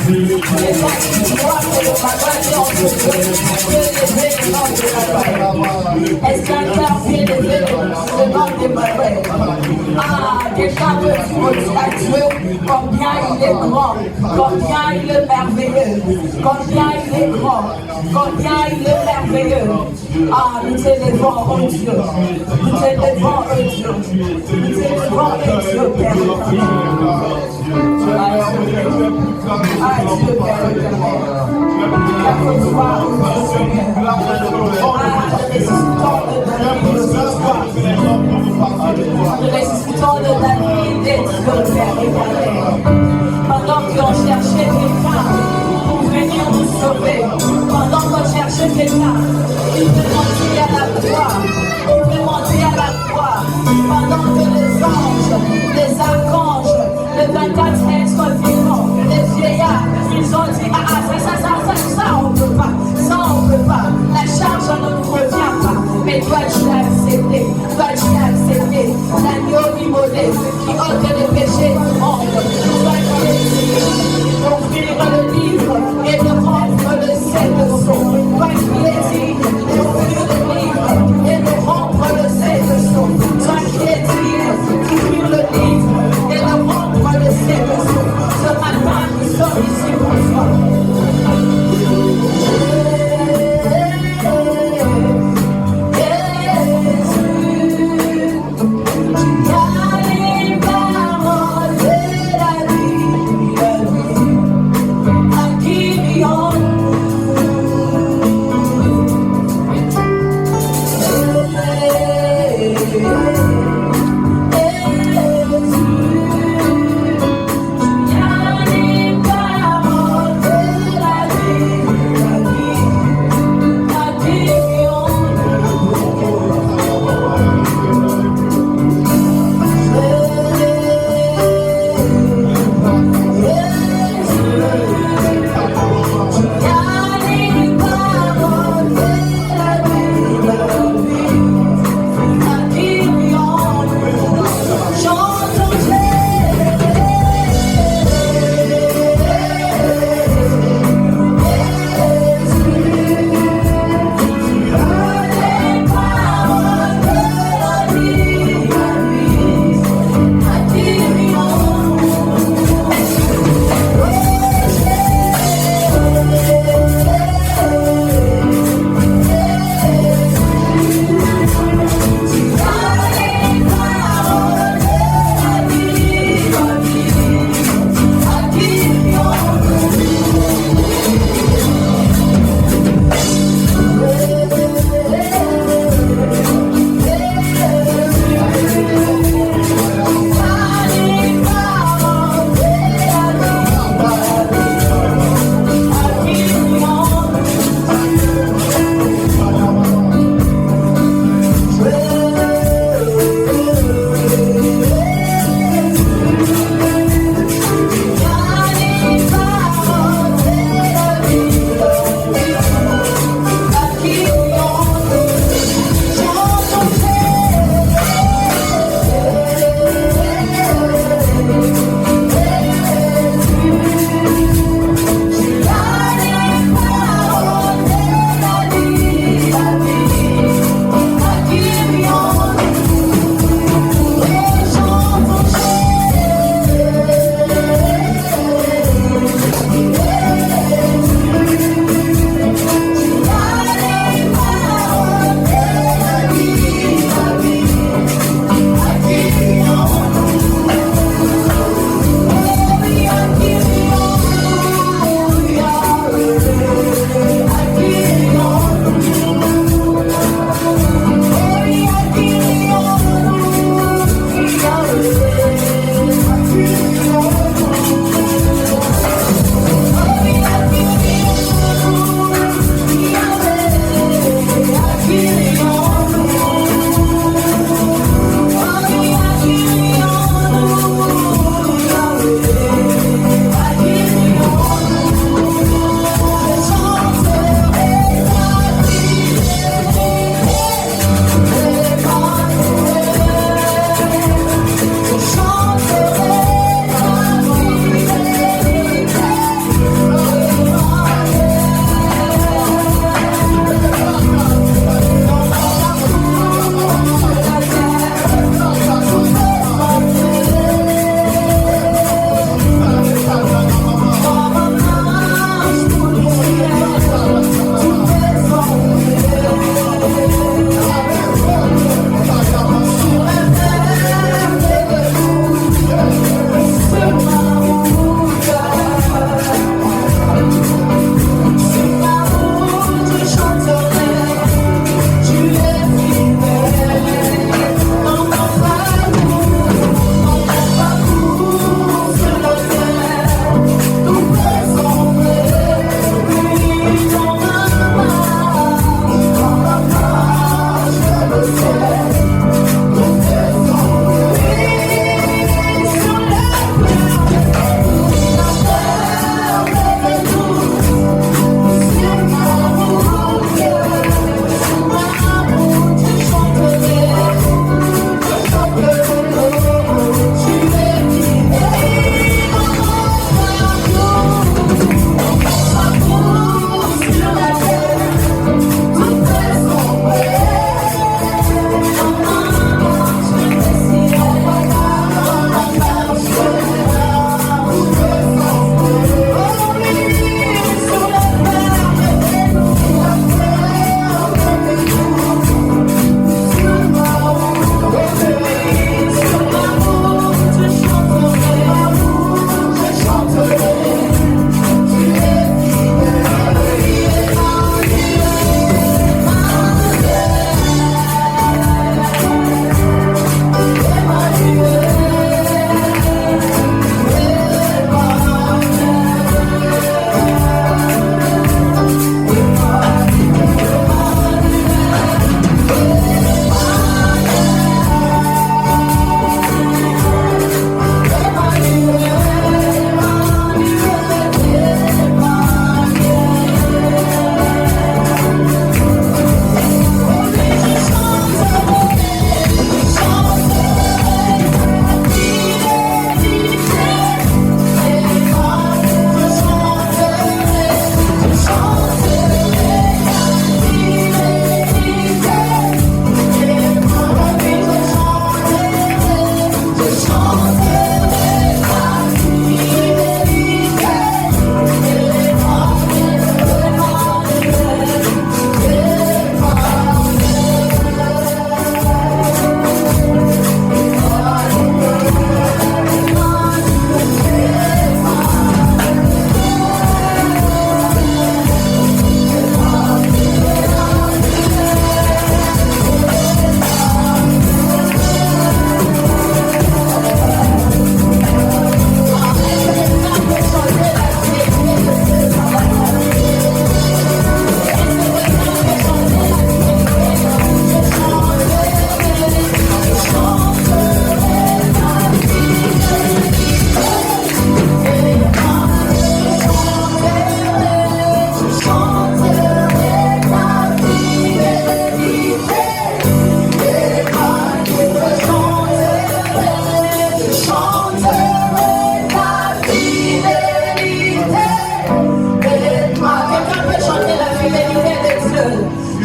Est-ce qu'un cœur bien élevé demande des malheurs? Ah, quelqu'un veut dire à Dieu combien il est grand, combien il est merveilleux, combien il est grand, combien il est merveilleux. Ah, nous t'élevons, oh Dieu, nous t'élevons, oh Dieu, nous t'élevons, oh Dieu, Père. Ah, Dieu, Père éternel. Nous résistons de la vie des Dieu, Père éternel. Pendant qu'on cherchait quelqu'un pour venir nous sauver, pendant qu'on cherchait quelqu'un qui peut monter à la croix, pendant que les anges, les archanges, les 24 êtres vivants, les vieillards, ils ont dit, ça on ne peut pas, ça on ne peut pas, la charge ne nous revient pas, mais toi tu as accepté, l'agneau immolé qui ôte les péchés du monde.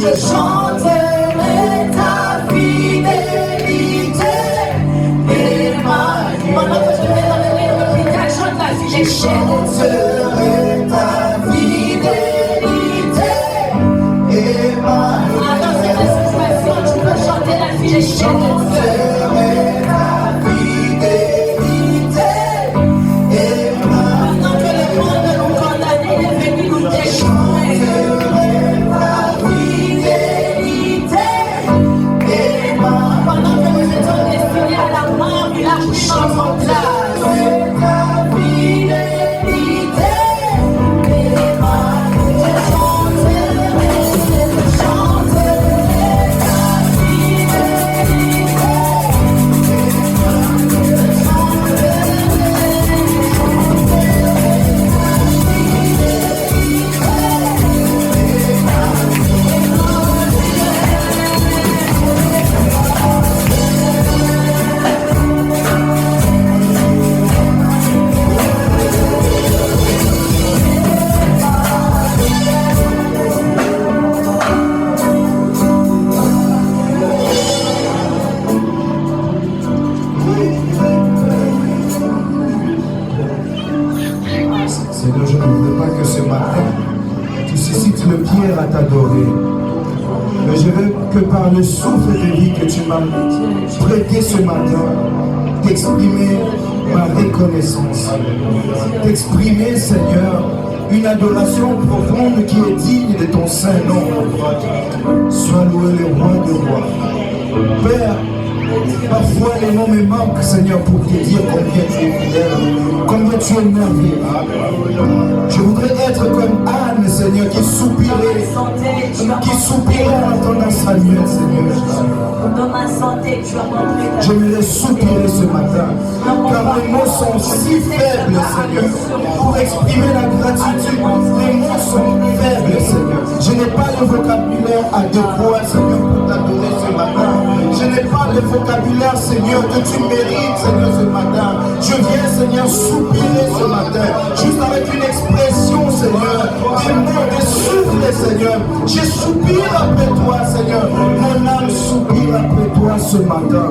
Je chanterai ta fidélité. Emmanuel. Pendant que je vais dans le milieu de l'hôpital, chante la fidélité. Je chanterai ta fidélité. Emmanuel. Dans cette situation, tu peux chanter la fidélité. Je chanterai ta fidélité. Emmanuel. Pendant que le monde nous condamne, il est venu nous déchirer. Pendant que nous étions destinés à la mort, il a pris notre place. Ta fidélité. Je chanterai ta fidélité. Seigneur, je ne voudrais pas que ce matin, tu suscites le pierre à t'adorer. Mais je veux que par le souffle de vie que tu m'as prêté ce matin, t'exprimer ma reconnaissance. T'exprimer, Seigneur, une adoration profonde qui est digne de ton saint nom. Sois loué le roi de rois. Père, parfois les mots me manquent, Seigneur, pour te dire combien tu es fidèle, combien tu es merveilleux. Je voudrais être comme Anne, Seigneur, qui soupirait en entendant Samuel, Seigneur. J'aimerais soupirer ce matin, car les mots sont si faibles, Seigneur, pour exprimer la gratitude. Les mots sont faibles, Seigneur. Je n'ai pas le vocabulaire adéquat, Seigneur, pour t'adorer ce matin. Je n'ai pas le vocabulaire, Seigneur, que tu mérites, Seigneur, ce matin. Je viens, Seigneur, soupirer ce matin, juste avec une expression, Seigneur, des mots, des souffles, Seigneur. Je soupire après toi, Seigneur. Mon âme soupire après toi ce matin.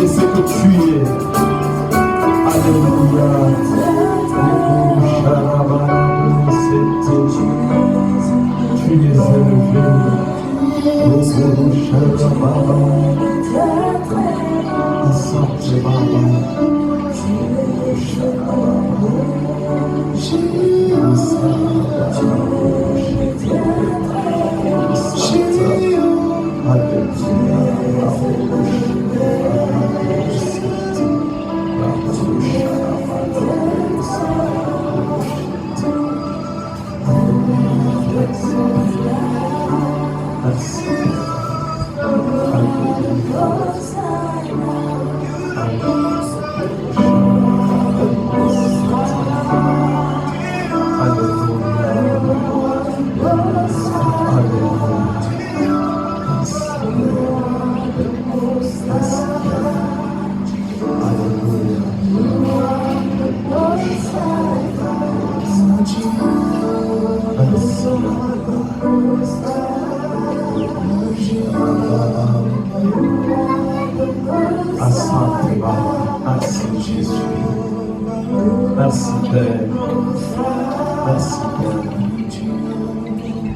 et ce que tu es. Alléluia. Tu es élevé. Merci Jésus. Merci Père. Merci Père.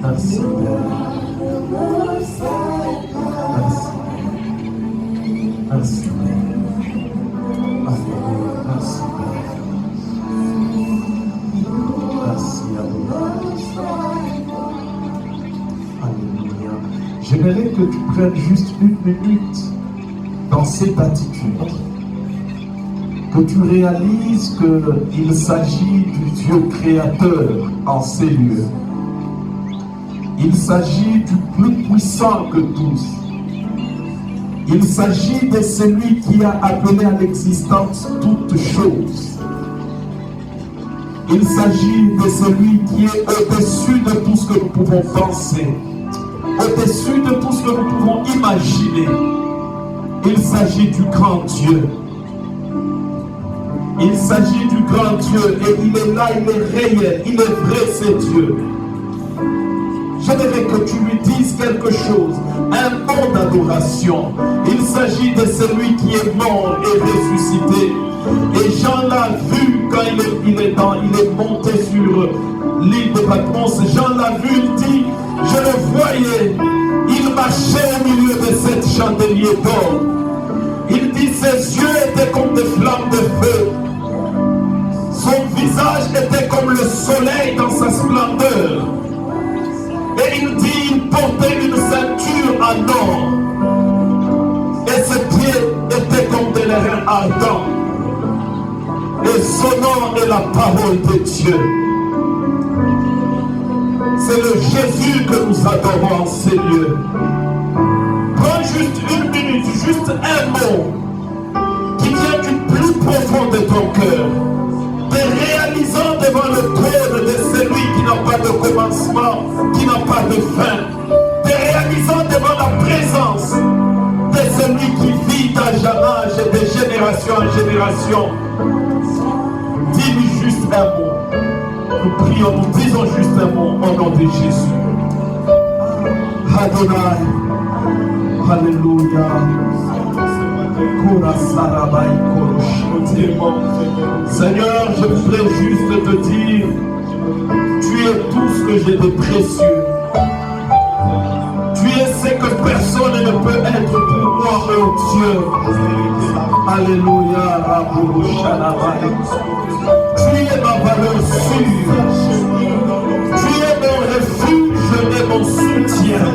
Merci Père. Merci. Merci Père. Alléluia. Merci Père. Merci à vous. Alléluia. J'aimerais que tu prennes juste une minute dans cette attitude, que tu réalises qu'il s'agit du Dieu créateur en ces lieux. Il s'agit du plus puissant que tous. Il s'agit de celui qui a appelé à l'existence toutes choses. Il s'agit de celui qui est au-dessus de tout ce que nous pouvons penser, au-dessus de tout ce que nous pouvons imaginer. Il s'agit du grand Dieu. Il s'agit du grand Dieu et il est là, il est réel, il est vrai, c'est Dieu. J'aimerais que tu lui dises quelque chose, un mot d'adoration. Il s'agit de celui qui est mort et ressuscité. Et Jean l'a vu quand il est monté sur l'île de Patmos. Jean l'a vu, il dit, je le voyais, il marchait au milieu de cette chandelier d'or. Il dit, ses yeux étaient comme des flammes de feu. Son visage était comme le soleil dans sa splendeur. Et il dit, il portait une ceinture en or. Et ses pieds étaient comme des lérins ardents. Et son nom est la parole de Dieu. C'est le Jésus que nous adorons en ces lieux. Prends juste une minute, juste un mot qui vient du plus profond de ton cœur. Te réalisant devant le trône de celui qui n'a pas de commencement, qui n'a pas de fin. Te réalisant devant la présence de celui qui vit d'âge en âge et de génération en génération. Dis-lui juste un mot. Nous prions, nous disons juste un mot au nom de Jésus. Adonai. Alléluia. Seigneur, je voudrais juste te dire, tu es tout ce que j'ai de précieux. Tu es ce que personne ne peut être pour moi, mon Dieu. Alléluia. Tu es ma valeur sûre. Tu es mon refuge et mon soutien.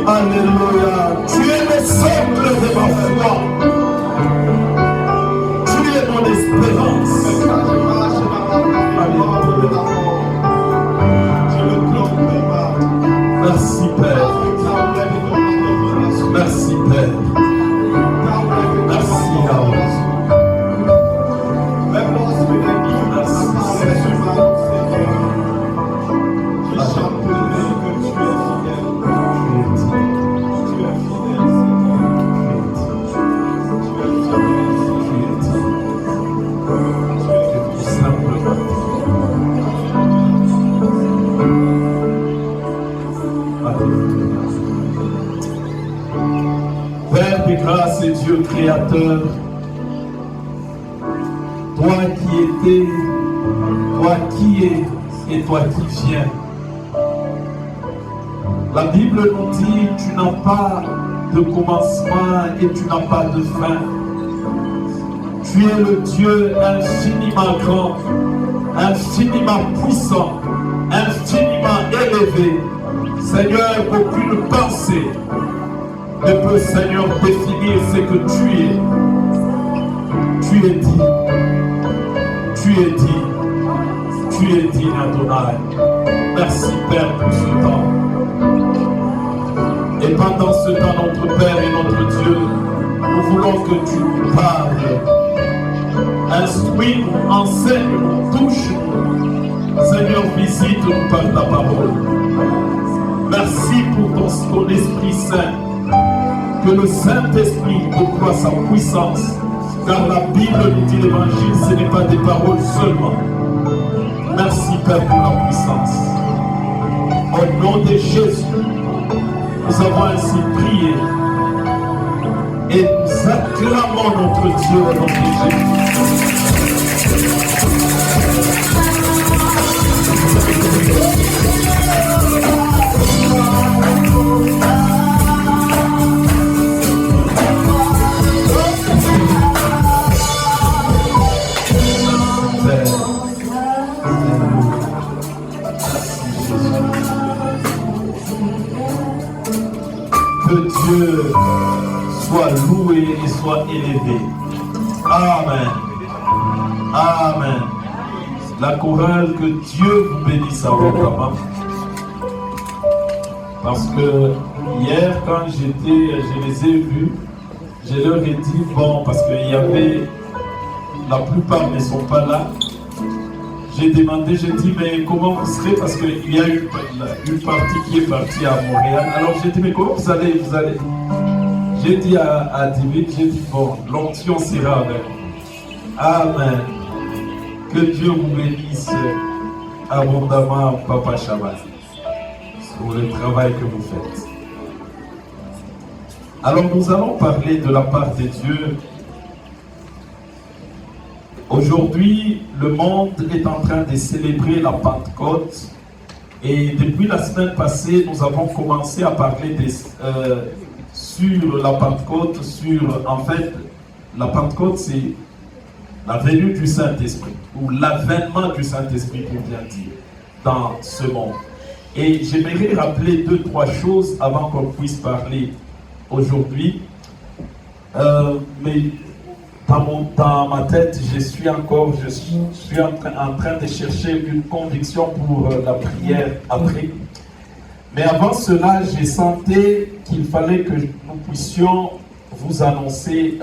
Alléluia. Tu es le socle de ma foi. Tu es mon espérance. Alléluia. Merci Père. Merci Père. Merci à vous. Créateur, toi qui étais, toi qui es et toi qui viens. La Bible nous dit, tu n'as pas de commencement et tu n'as pas de fin. Tu es le Dieu infiniment grand, infiniment puissant, infiniment élevé. Seigneur, aucune pensée ne peut, Seigneur, définir ce que tu es. Tu es dit, tu es dit, tu es dit, Adonai. Merci, Père, pour ce temps. Et pendant ce temps, notre Père et notre Dieu, nous voulons que tu nous parles. Instruis-nous, enseigne-nous, touche-nous. Seigneur, visite-nous par ta parole. Merci pour ton Esprit Saint. Que le Saint-Esprit déploie sa puissance. Car la Bible nous dit l'Évangile, ce n'est pas des paroles seulement. Merci Père pour la puissance. Au nom de Jésus, nous avons ainsi prié. Et nous acclamons notre Dieu et notre Jésus. Que Dieu soit loué et soit élevé. Amen. Amen. La chorale, que Dieu vous bénisse abondamment. Parce que hier, quand je les ai vus, je leur ai dit, bon, parce qu'il y avait, la plupart ne sont pas là. J'ai demandé, j'ai dit, mais comment vous serez? Parce qu'il y a une partie qui est partie à Montréal. Alors j'ai dit, mais comment vous allez? J'ai dit à David, j'ai dit, bon, l'onction sera avec vous. Amen. Que Dieu vous bénisse abondamment, Papa Shabbat, pour le travail que vous faites. Alors nous allons parler de la part de Dieu. Aujourd'hui, le monde est en train de célébrer la Pentecôte et depuis la semaine passée, nous avons commencé à parler sur la Pentecôte, en fait, la Pentecôte, c'est la venue du Saint-Esprit ou l'avènement du Saint-Esprit, pour bien dire, dans ce monde. Et j'aimerais rappeler 2-3 choses avant qu'on puisse parler aujourd'hui. Mais dans ma tête, je suis en train de chercher une conviction pour la prière après. Mais avant cela, j'ai senti qu'il fallait que nous puissions vous annoncer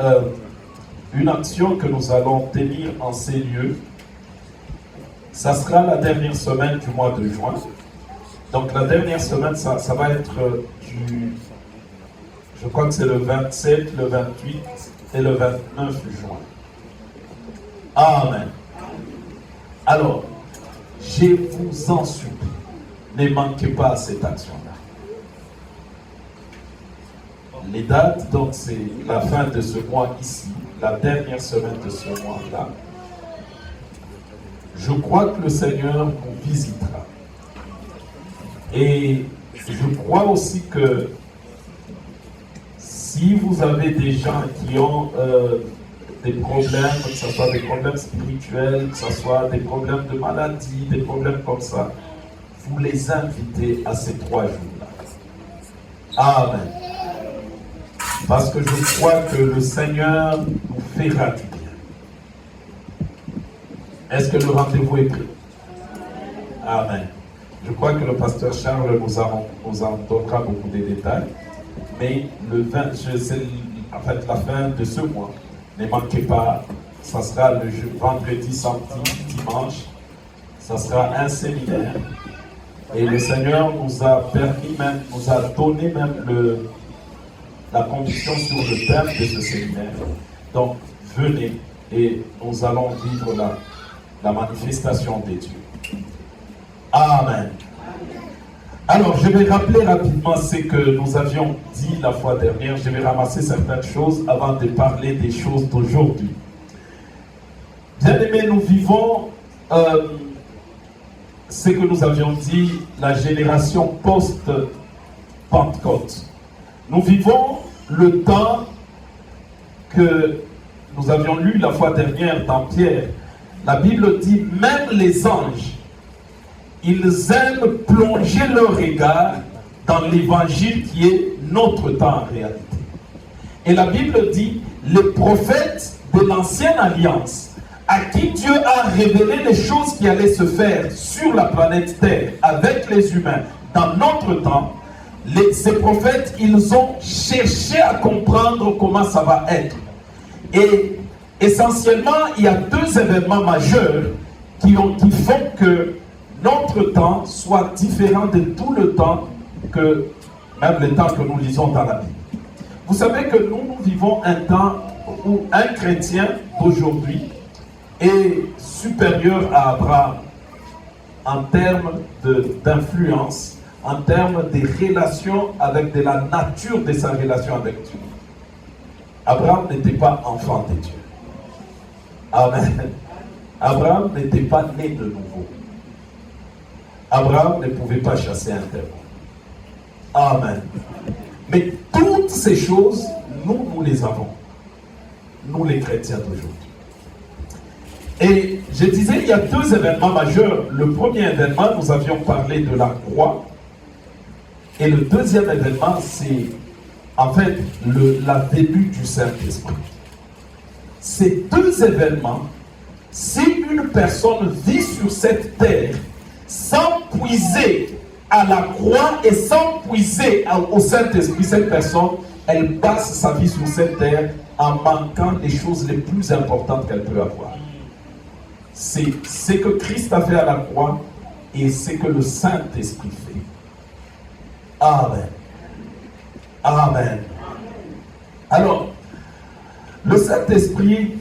une action que nous allons tenir en ces lieux. Ça sera la dernière semaine du mois de juin. Donc la dernière semaine, ça va être je crois que c'est le 27, le 28 et le 29 juin. Amen. Alors, je vous en supplie, ne manquez pas à cette action-là. Les dates, donc c'est la fin de ce mois ici, la dernière semaine de ce mois-là. Je crois que le Seigneur vous visitera. Et je crois aussi que si vous avez des gens qui ont des problèmes, que ce soit des problèmes spirituels, que ce soit des problèmes de maladie, des problèmes comme ça, vous les invitez à ces 3 jours-là. Amen. Parce que je crois que le Seigneur nous fera du bien. Est-ce que le rendez-vous est pris? Amen. Je crois que le pasteur Charles nous en donnera beaucoup de détails. Mais en fait, la fin de ce mois, ne manquez pas, ça sera le vendredi, samedi, dimanche, ça sera un séminaire. Et le Seigneur nous a permis même, nous a donné même la condition sur le thème de ce séminaire. Donc, venez et nous allons vivre la manifestation des dieux. Amen. Alors, je vais rappeler rapidement ce que nous avions dit la fois dernière. Je vais ramasser certaines choses avant de parler des choses d'aujourd'hui. Bien-aimés, nous vivons ce que nous avions dit, la génération post-Pentecôte. Nous vivons le temps que nous avions lu la fois dernière dans Pierre. La Bible dit, même les anges, ils aiment plonger leur regard dans l'évangile qui est notre temps en réalité. Et la Bible dit, les prophètes de l'ancienne alliance, à qui Dieu a révélé les choses qui allaient se faire sur la planète Terre avec les humains dans notre temps, ces prophètes, ils ont cherché à comprendre comment ça va être. Et essentiellement, il y a deux événements majeurs qui font que notre temps soit différent de tout le temps que, même le temps que nous lisons dans la Bible. Vous savez que nous vivons un temps où un chrétien d'aujourd'hui est supérieur à Abraham en termes d'influence, en termes de relations avec de la nature de sa relation avec Dieu. Abraham n'était pas enfant de Dieu. Amen. Abraham n'était pas né de nouveau. Abraham ne pouvait pas chasser un démon. Amen. Mais toutes ces choses, nous les avons. Nous les chrétiens d'aujourd'hui. Et je disais, il y a deux événements majeurs. Le premier événement, nous avions parlé de la croix. Et le deuxième événement, c'est en fait la venue du Saint-Esprit. Ces deux événements, si une personne vit sur cette terre sans puiser à la croix et sans puiser au Saint-Esprit, cette personne, elle passe sa vie sur cette terre en manquant les choses les plus importantes qu'elle peut avoir. C'est ce que Christ a fait à la croix et ce que le Saint-Esprit fait. Amen. Amen. Alors, le Saint-Esprit,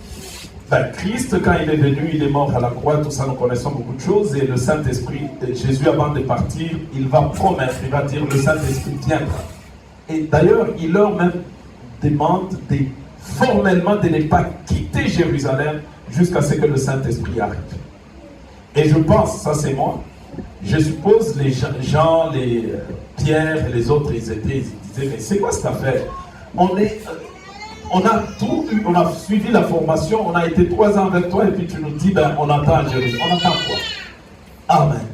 Christ, quand il est venu, il est mort à la croix, tout ça, nous connaissons beaucoup de choses. Et le Saint-Esprit, Jésus, avant de partir, il va promettre, il va dire, le Saint-Esprit viendra. Et d'ailleurs, il leur même demande formellement de ne pas quitter Jérusalem jusqu'à ce que le Saint-Esprit arrive. Et je pense, ça c'est moi, je suppose les gens, les Pierre et les autres, ils disaient, mais c'est quoi cette affaire? On a tout eu, on a suivi la formation, on a été 3 ans avec toi et puis tu nous dis, on attend à Jérusalem. On attend quoi? Amen.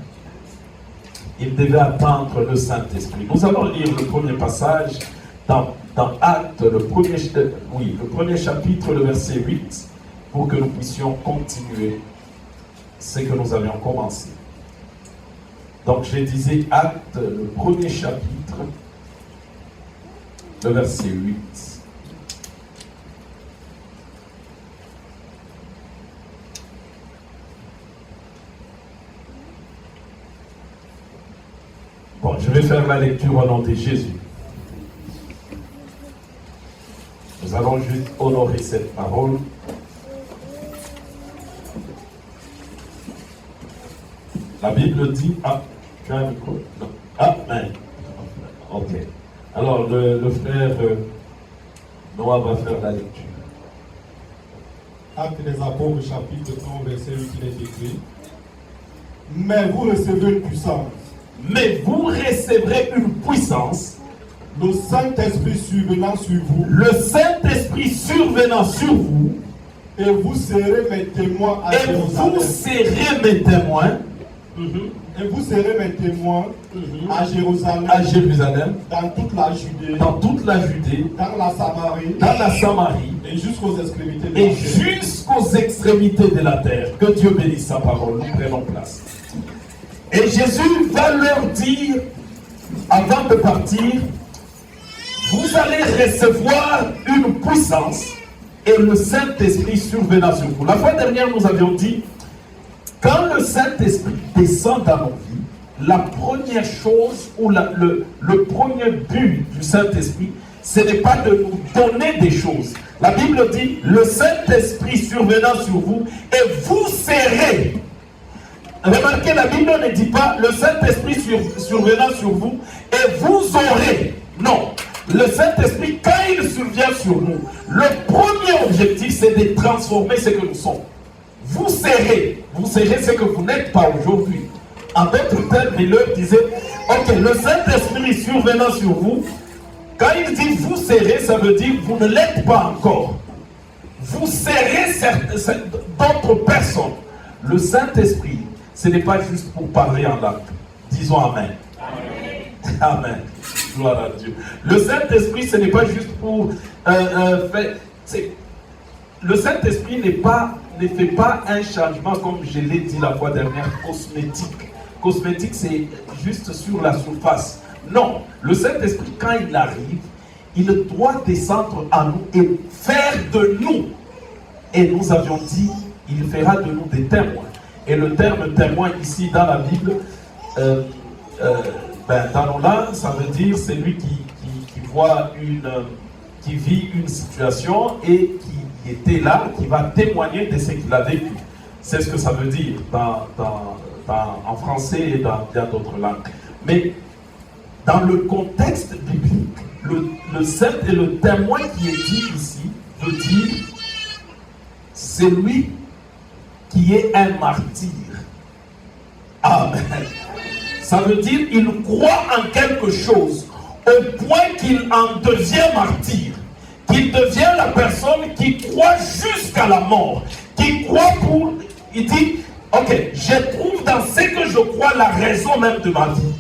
Il devait attendre le Saint-Esprit. Nous allons lire le premier passage dans Actes, le premier chapitre, le verset 8, pour que nous puissions continuer ce que nous avions commencé. Donc je disais Actes, le premier chapitre, le verset 8. Bon, je vais faire la lecture au nom de Jésus. Nous allons juste honorer cette parole. La Bible dit... Ah, tu as un micro? Non. Ah, mais... Ok. Alors, le frère Noah va faire la lecture. Actes des Apôtres, chapitre 3, verset 8, il est écrit. Mais vous recevez une puissance. Mais vous recevrez une puissance. Le Saint-Esprit survenant sur vous. Le Saint-Esprit survenant sur vous. Et vous serez mes témoins à Jérusalem. Vous serez mes témoins. Et vous serez mes témoins à Jérusalem. À Jérusalem. Dans toute la Judée. Dans toute la Judée. Dans la Samarie. Dans la Samarie. Et jusqu'aux extrémités de et la terre. Jusqu'aux extrémités de la terre. Que Dieu bénisse sa parole. Nous prenons place. Et Jésus va leur dire, avant de partir, vous allez recevoir une puissance et le Saint-Esprit survenant sur vous. La fois dernière, nous avions dit, quand le Saint-Esprit descend dans nos vies, la première chose ou le premier but du Saint-Esprit, ce n'est pas de nous donner des choses. La Bible dit, le Saint-Esprit survenant sur vous et vous serez Remarquez, la Bible ne dit pas le Saint-Esprit survenant sur vous et vous aurez. Non. Le Saint-Esprit, quand il survient sur nous, le premier objectif, c'est de transformer ce que nous sommes. Vous serez ce que vous n'êtes pas aujourd'hui. En d'autres termes, il leur disait, ok, le Saint-Esprit survenant sur vous, quand il dit vous serez, ça veut dire vous ne l'êtes pas encore. Vous serez d'autres personnes. Le Saint-Esprit, ce n'est pas juste pour parler en langue. Disons Amen. Amen. Amen. Gloire à Dieu. Le Saint-Esprit, ce n'est pas juste pour faire. Le Saint-Esprit ne fait pas un changement, comme je l'ai dit la fois dernière, cosmétique. Cosmétique, c'est juste sur la surface. Non, le Saint-Esprit, quand il arrive, il doit descendre à nous et faire de nous. Et nous avions dit, il fera de nous des témoins. Et le terme témoin ici dans la Bible, dans nos langues, ça veut dire celui qui voit qui vit une situation et qui était là, qui va témoigner de ce qu'il a vécu. C'est ce que ça veut dire en français et dans bien d'autres langues. Mais dans le contexte biblique, le témoin qui est dit ici veut dire celui qui est un martyr. Amen. Ça veut dire il croit en quelque chose au point qu'il en devient martyr, qu'il devient la personne qui croit jusqu'à la mort, qui croit pour... Il dit, ok, je trouve dans ce que je crois la raison même de ma vie.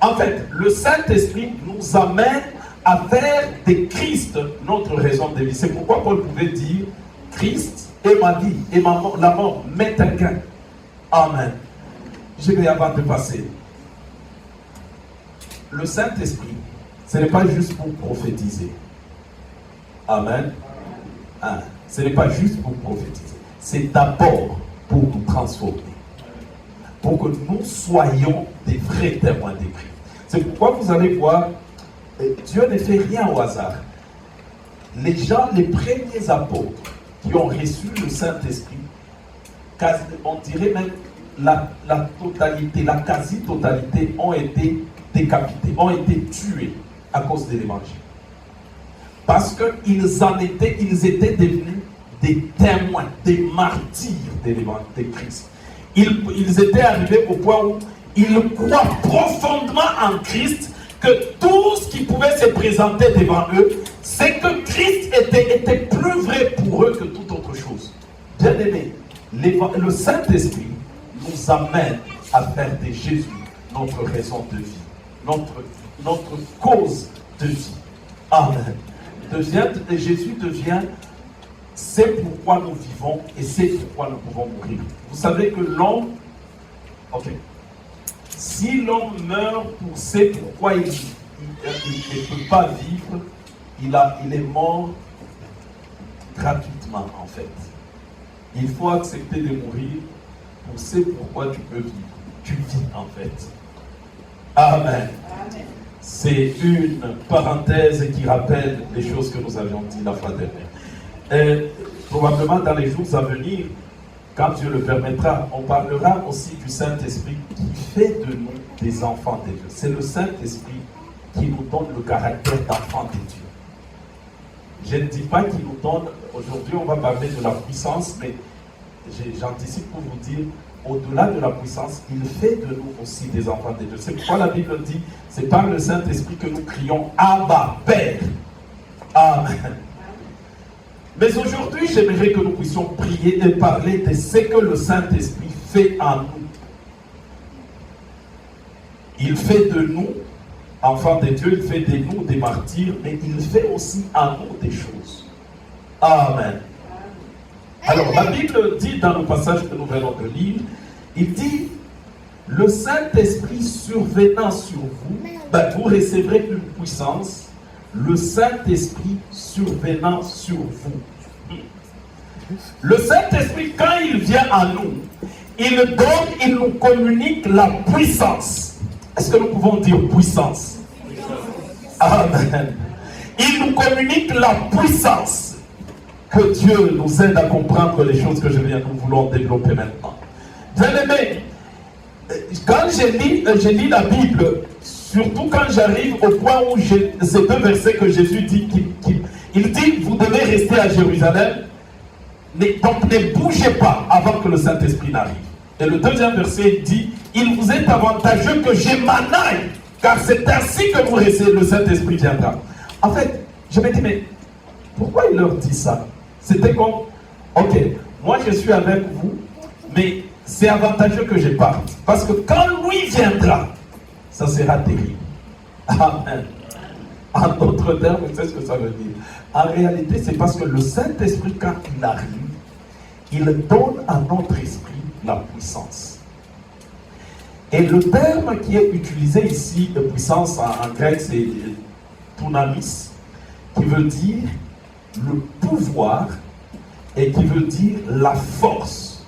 En fait, le Saint-Esprit nous amène à faire de Christ notre raison de vie. C'est pourquoi Paul pouvait dire, Christ est ma vie, et la mort m'est un gain. Amen. Je vais avant de passer. Le Saint-Esprit, ce n'est pas juste pour prophétiser. Amen. Ce n'est pas juste pour prophétiser. C'est d'abord pour nous transformer. Pour que nous soyons des vrais témoins de Christ. C'est pourquoi vous allez voir, Dieu ne fait rien au hasard. Les gens, les premiers apôtres qui ont reçu le Saint-Esprit, on dirait même la totalité, la quasi-totalité ont été décapités, ont été tués à cause de l'évangile. Parce qu'ils étaient devenus des témoins, des martyrs de Christ. Ils étaient arrivés au point où ils croient profondément en Christ, que tout ce qui pouvait se présenter devant eux, c'est que Christ était plus vrai pour eux que toute autre chose. Bien aimé, le Saint-Esprit nous amène à faire de Jésus notre raison de vie, notre cause de vie. Amen. Jésus devient, c'est pourquoi nous vivons et c'est pourquoi nous pouvons mourir. Vous savez que l'homme, si l'homme meurt pour ce pourquoi il ne peut pas vivre, il est mort gratuitement en fait. Il faut accepter de mourir pour ce pourquoi tu peux vivre. Tu vis en fait. Amen. C'est une parenthèse qui rappelle les choses que nous avions dit la fois dernière. Probablement dans les jours à venir, quand Dieu le permettra, on parlera aussi du Saint-Esprit qui fait de nous des enfants de Dieu. C'est le Saint-Esprit qui nous donne le caractère d'enfant de Dieu. Je ne dis pas qu'il nous donne, aujourd'hui on va parler de la puissance, mais j'anticipe pour vous dire, au-delà de la puissance, il fait de nous aussi des enfants de Dieu. C'est pourquoi la Bible dit, c'est par le Saint-Esprit que nous crions Abba, Père. Amen. Mais aujourd'hui, j'aimerais que nous puissions prier et parler de ce que le Saint-Esprit fait en nous. Il fait de nous, enfants de Dieu, il fait de nous des martyrs, mais il fait aussi en nous des choses. Amen. Alors, la Bible dit dans le passage que nous venons de lire, il dit, le Saint-Esprit survenant sur vous, vous recevrez une puissance, le Saint-Esprit survenant sur vous. Le Saint-Esprit, quand il vient à nous, il nous communique la puissance. Est-ce que nous pouvons dire puissance? Amen. Il nous communique la puissance. Que Dieu nous aide à comprendre les choses que nous voulons développer maintenant. Bien aimé, quand je lis la Bible, surtout quand j'arrive au point où ces deux versets que Jésus dit, il dit, vous devez rester à Jérusalem, donc ne bougez pas avant que le Saint-Esprit n'arrive. Et le deuxième verset dit, il vous est avantageux que je m'en aille, car c'est ainsi que vous restez, le Saint-Esprit viendra. En fait, je me dis, mais pourquoi il leur dit ça? C'était comme, ok, moi je suis avec vous, mais c'est avantageux que je parte. Parce que quand lui viendra, ça sera terrible. Amen. En d'autres termes, c'est ce que ça veut dire. En réalité, c'est parce que le Saint-Esprit, quand il arrive, il donne à notre esprit la puissance. Et le terme qui est utilisé ici de puissance en grec, c'est dunamis, qui veut dire le pouvoir et qui veut dire la force.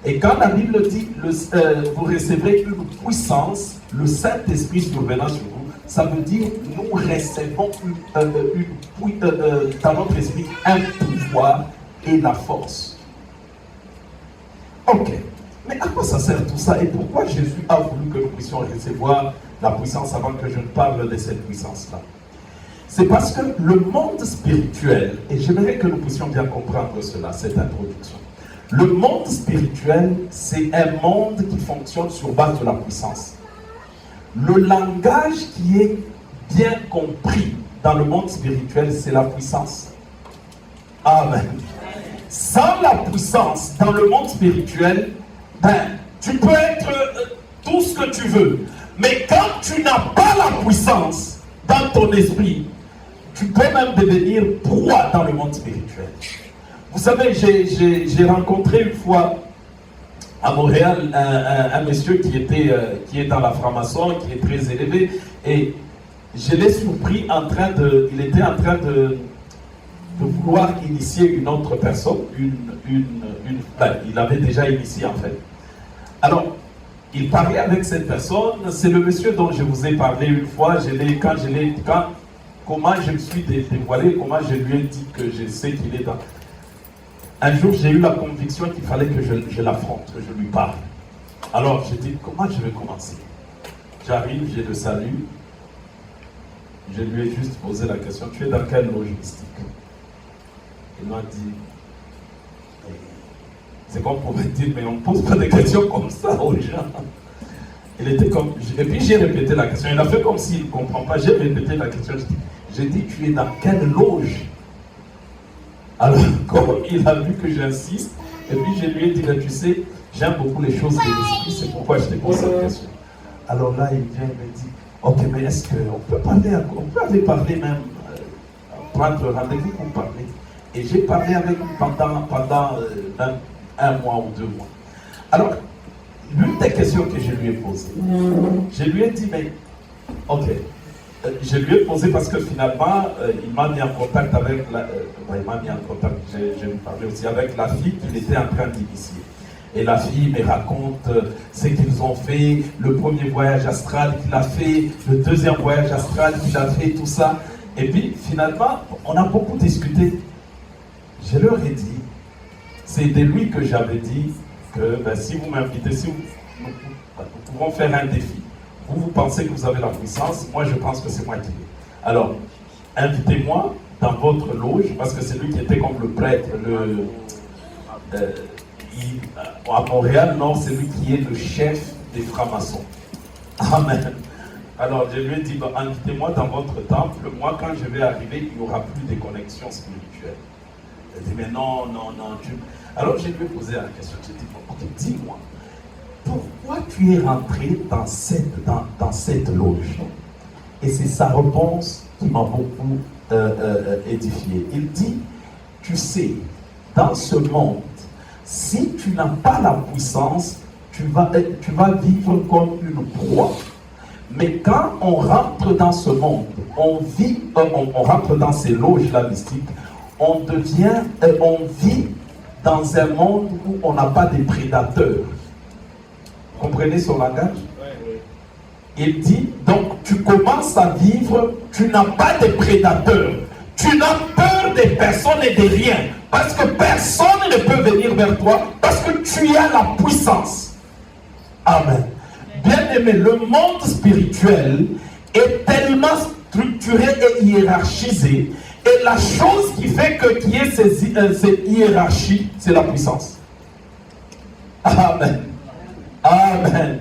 Et quand la Bible dit vous recevrez une puissance, le Saint-Esprit survenant sur vous, ça veut dire nous recevons dans notre esprit un pouvoir et la force. Ok, mais à quoi ça sert tout ça et pourquoi Jésus a voulu que nous puissions recevoir la puissance avant que je ne parle de cette puissance-là? C'est parce que le monde spirituel, et j'aimerais que nous puissions bien comprendre cela, cette introduction. Le monde spirituel, c'est un monde qui fonctionne sur base de la puissance. Le langage qui est bien compris dans le monde spirituel, c'est la puissance. Amen. Sans la puissance dans le monde spirituel, tu peux être tout ce que tu veux. Mais quand tu n'as pas la puissance dans ton esprit, tu peux même devenir proie dans le monde spirituel. Vous savez, j'ai rencontré une fois à Montréal un monsieur qui est dans la franc-maçon, qui est très élevé, et je l'ai surpris il était en train de vouloir initier une autre personne, il avait déjà initié en fait. Alors, il parlait avec cette personne, c'est le monsieur dont je vous ai parlé une fois, comment je me suis dévoilé, comment je lui ai dit que je sais qu'il est dans... Un jour, j'ai eu la conviction qu'il fallait que je l'affronte, que je lui parle. Alors, j'ai dit, comment je vais commencer? J'arrive, je le salue, je lui ai juste posé la question, tu es dans quelle loge mystique? Il m'a dit, c'est comme pour me dire, mais on ne pose pas des questions comme ça aux gens. Il était comme, et puis j'ai répété la question, il a fait comme s'il ne comprend pas, j'ai répété la question, j'ai dit, tu es dans quelle loge? Alors, comme il a vu que j'insiste, et puis je lui ai dit, tu sais, j'aime beaucoup les choses de l'esprit, c'est pourquoi je t'ai posé cette question. Alors là, il vient et me dit, ok, mais est-ce qu'on peut aller parler même, prendre rendez-vous pour parler? Et j'ai parlé avec lui pendant même 1 mois ou 2 mois. Alors, l'une des questions que je lui ai posées, je lui ai dit, mais, ok, je lui ai posé parce que finalement, il m'a mis en contact avec je lui parlais aussi avec la fille qu'il était en train d'initier. Et la fille me raconte ce qu'ils ont fait, le premier voyage astral qu'il a fait, le deuxième voyage astral qu'il a fait, tout ça. Et puis, finalement, on a beaucoup discuté. Je leur ai dit, c'est de lui que j'avais dit que si vous m'invitez, nous pouvons faire un défi. Vous pensez que vous avez la puissance, moi je pense que c'est moi qui l'ai. Alors, invitez-moi dans votre loge, parce que c'est lui qui était comme le prêtre, à Montréal, non, c'est lui qui est le chef des francs-maçons. Amen. Alors, je lui ai dit, invitez-moi dans votre temple, moi quand je vais arriver, il n'y aura plus de connexion spirituelle. Il dit, mais non. Alors, je lui ai posé la question, j'ai dit, ok, dis-moi, pourquoi tu es rentré dans cette loge? Et c'est sa réponse qui m'a beaucoup édifié. Il dit, tu sais, dans ce monde, si tu n'as pas la puissance, tu vas vivre comme une proie. Mais quand on rentre dans ce monde, on rentre dans ces loges-là mystiques, on vit dans un monde où on n'a pas de prédateurs. Comprenez son langage? Il dit, donc tu commences à vivre, tu n'as pas de prédateurs, tu n'as peur des personnes et de rien, parce que personne ne peut venir vers toi, parce que tu as la puissance. Amen. Bien aimé, le monde spirituel est tellement structuré et hiérarchisé. Et la chose qui fait qu'il y ait ces hiérarchies, c'est la puissance. Amen. Amen.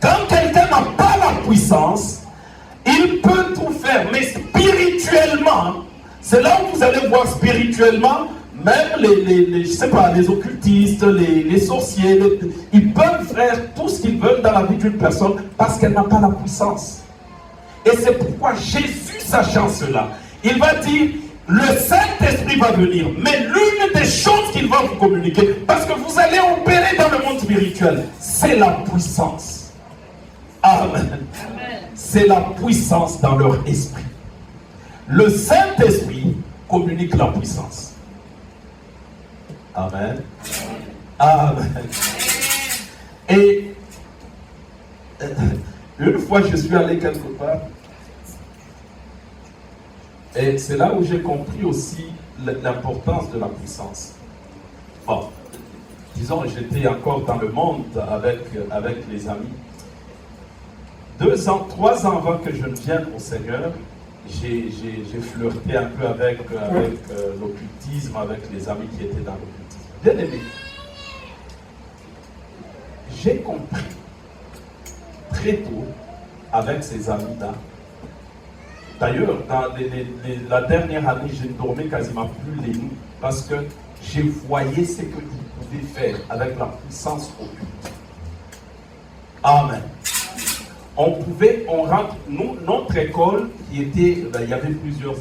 Quand quelqu'un n'a pas la puissance, il peut tout faire. Mais spirituellement, c'est là où vous allez voir spirituellement, même je sais pas, les occultistes, les sorciers, ils peuvent faire tout ce qu'ils veulent dans la vie d'une personne parce qu'elle n'a pas la puissance. Et c'est pourquoi Jésus, sachant cela, il va dire, le Saint-Esprit va venir, mais l'une des choses qu'il va vous communiquer, parce que vous allez opérer dans le monde spirituel, c'est la puissance. Amen. C'est la puissance dans leur esprit. Le Saint-Esprit communique la puissance. Amen. Amen. Et une fois, je suis allé quelque part, et c'est là où j'ai compris aussi l'importance de la puissance. Bon, disons, j'étais encore dans le monde avec les amis. 2 ans, 3 ans avant que je ne vienne au Seigneur, j'ai flirté un peu avec l'occultisme, avec les amis qui étaient dans l'occultisme. Bien aimé, j'ai compris très tôt avec ces amis-là. D'ailleurs, dans la dernière année, je ne dormais quasiment plus les nuits parce que je voyais ce qu'ils pouvaient faire avec la puissance occulte. Amen. On rentre, nous, notre école qui était, il y avait plusieurs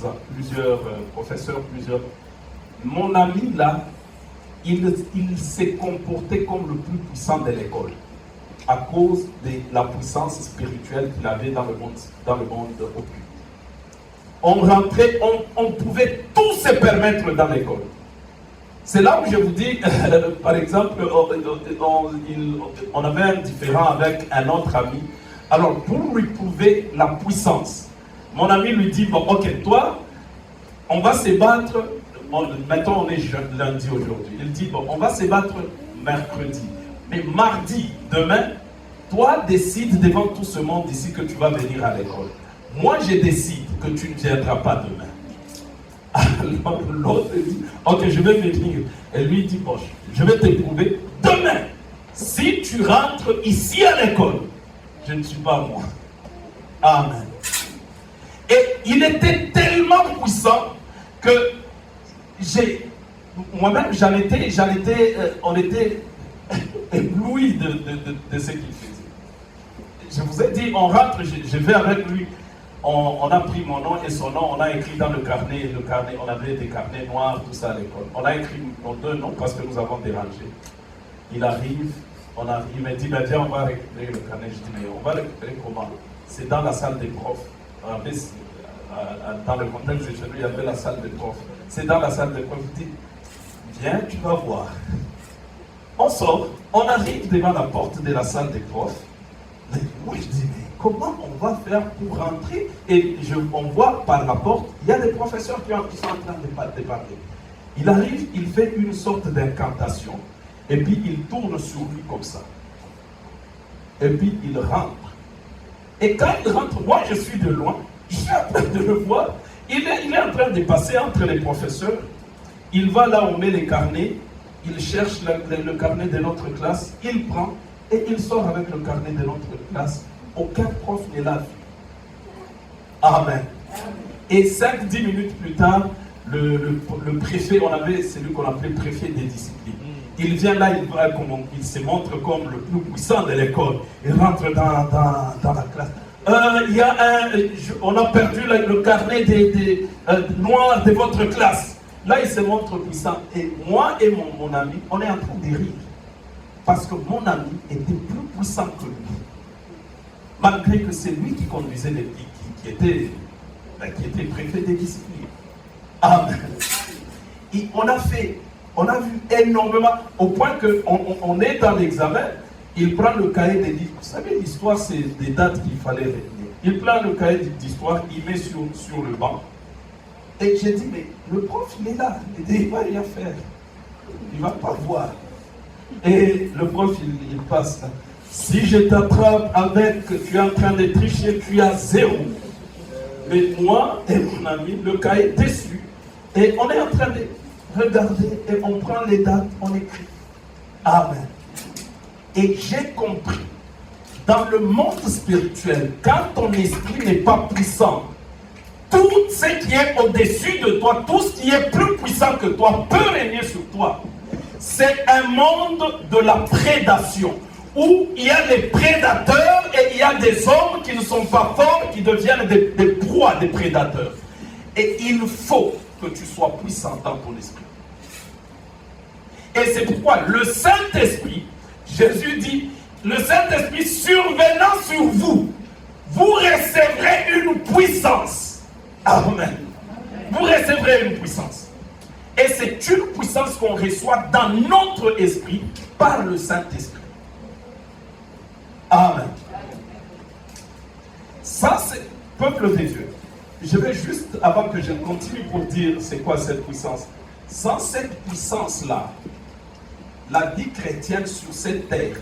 professeurs, mon ami là, il s'est comporté comme le plus puissant de l'école à cause de la puissance spirituelle qu'il avait dans le monde occulte. On rentrait, on pouvait tout se permettre dans l'école. C'est là où je vous dis, par exemple, on avait un différend avec un autre ami. Alors, pour lui prouver la puissance, mon ami lui dit, bon, ok, toi, on va se battre, mettons on est lundi aujourd'hui, il dit, bon, on va se battre mercredi, mais mardi, demain, toi décides devant tout ce monde ici que tu vas venir à l'école. Moi, je décide que tu ne viendras pas demain. Alors, l'autre dit, ok, je vais venir. Et lui dit, bon, je vais te prouver demain. Si tu rentres ici à l'école, je ne suis pas moi. Amen. Et il était tellement puissant que moi-même, on était éblouis de ce qu'il faisait. Je vous ai dit, on rentre, je vais avec lui. On a pris mon nom et son nom, on a écrit dans le carnet, on avait des carnets noirs, tout ça à l'école. On a écrit nos 2 noms parce que nous avons dérangé. Il arrive, il m'a dit, viens, on va récupérer le carnet. Je dis, mais on va récupérer comment? C'est dans la salle des profs. Dans le contexte de chez nous, il y avait la salle des profs. C'est dans la salle des profs. Il dit, viens, tu vas voir. On sort, on arrive devant la porte de la salle des profs. Moi, je dis, mais comment on va faire pour rentrer? Et on voit par la porte, il y a des professeurs qui sont en train de parler. Il arrive, il fait une sorte d'incantation. Et puis, il tourne sur lui comme ça. Et puis, il rentre. Et quand il rentre, moi, je suis de loin. Je suis en train de le voir. Il est en train de passer entre les professeurs. Il va là où on met les carnets. Il cherche le carnet de notre classe. Il prend et il sort avec le carnet de notre classe. Aucun prof ne l'a vu. Amen. Et 5-10 minutes plus tard, le préfet, c'est lui qu'on appelait préfet des disciplines. Il vient là, il se montre comme le plus puissant de l'école. Il rentre dans la classe. On a perdu le carnet des noirs de votre classe. Là, il se montre puissant. Et moi et mon ami, on est en train de rire. Parce que mon ami était plus puissant que lui. Malgré que c'est lui qui conduisait les qui était préfet des disciplines. Amen. Et on a vu énormément, au point qu'on est dans l'examen, il prend le cahier des livres. Vous savez, l'histoire, c'est des dates qu'il fallait retenir. Il prend le cahier d'histoire, il met sur le banc. Et j'ai dit, mais le prof, il est là. Il dit, il ne va rien faire. Il ne va pas voir. Et le prof, il passe. Si je t'attrape avec que tu es en train de tricher, tu as 0. Mais moi et mon ami, le cas est déçu. Et on est en train de regarder et on prend les dates, on écrit. Amen. Et j'ai compris, dans le monde spirituel, quand ton esprit n'est pas puissant, tout ce qui est au-dessus de toi, tout ce qui est plus puissant que toi, peut régner sur toi. C'est un monde de la prédation, où il y a des prédateurs et il y a des hommes qui ne sont pas forts, qui deviennent des proies des prédateurs. Et il faut que tu sois puissant dans ton esprit. Et c'est pourquoi le Saint-Esprit, Jésus dit, le Saint-Esprit survenant sur vous, vous recevrez une puissance. Amen. Vous recevrez une puissance. Et c'est une puissance qu'on reçoit dans notre esprit par le Saint-Esprit. Amen. Ça, c'est peuple de Dieu. Je vais juste, avant que je continue pour dire c'est quoi cette puissance. Sans cette puissance-là, la vie chrétienne sur cette terre,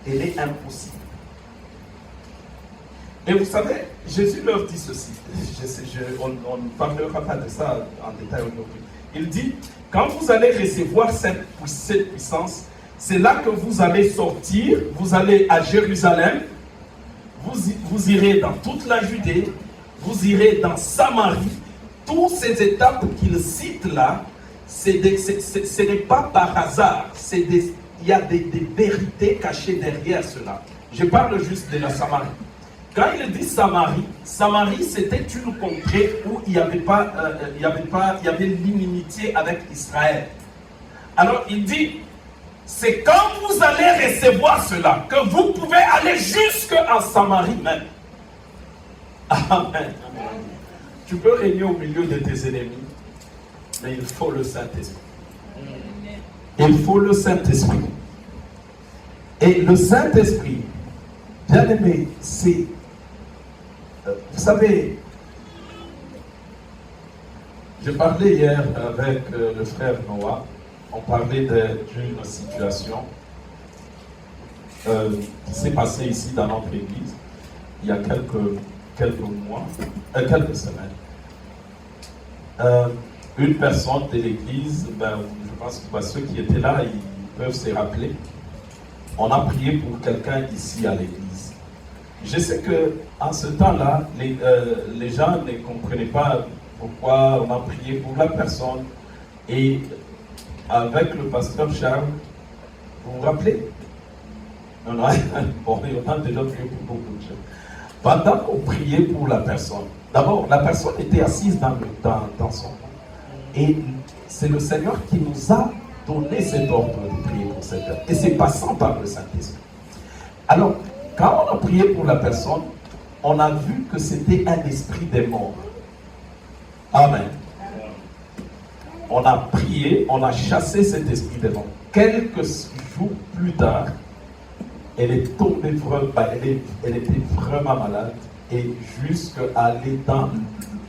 elle est impossible. Et vous savez, Jésus leur dit ceci. On ne parlera pas de ça en détail aujourd'hui. Il dit, quand vous allez recevoir cette puissance, c'est là que vous allez sortir, vous allez à Jérusalem, vous irez dans toute la Judée, vous irez dans Samarie. Toutes ces étapes qu'il cite là, ce n'est pas par hasard. Il y a des vérités cachées derrière cela. Je parle juste de la Samarie. Quand il dit Samarie, Samarie c'était une contrée où il y avait l'inimitié avec Israël. Alors il dit, c'est quand vous allez recevoir cela que vous pouvez aller jusqu'en Samarie même. Amen. Tu peux régner au milieu de tes ennemis, mais il faut le Saint-Esprit. Il faut le Saint-Esprit. Et le Saint-Esprit, bien aimé, c'est... Vous savez, je parlais hier avec le frère Noah, on parlait d'une situation qui s'est passée ici dans notre église, il y a quelques mois, quelques semaines. Une personne de l'église, je pense que ceux qui étaient là, ils peuvent se rappeler, on a prié pour quelqu'un ici à l'église. Je sais qu'en ce temps-là, les gens ne comprenaient pas pourquoi on a prié pour la personne. Et avec le pasteur Charles, vous vous rappelez? Non, bon, on a déjà prié pour beaucoup de gens. Pendant qu'on priait pour la personne, d'abord, la personne était assise dans son coin. Et c'est le Seigneur qui nous a donné cet ordre de prier pour cette personne. Et c'est passant par le Saint-Esprit. Alors, quand on a prié pour la personne, on a vu que c'était un esprit des morts. Amen. On a prié, on a chassé cet esprit des morts. Quelques jours plus tard, elle est tombée vraiment, elle était vraiment malade et jusqu'à aller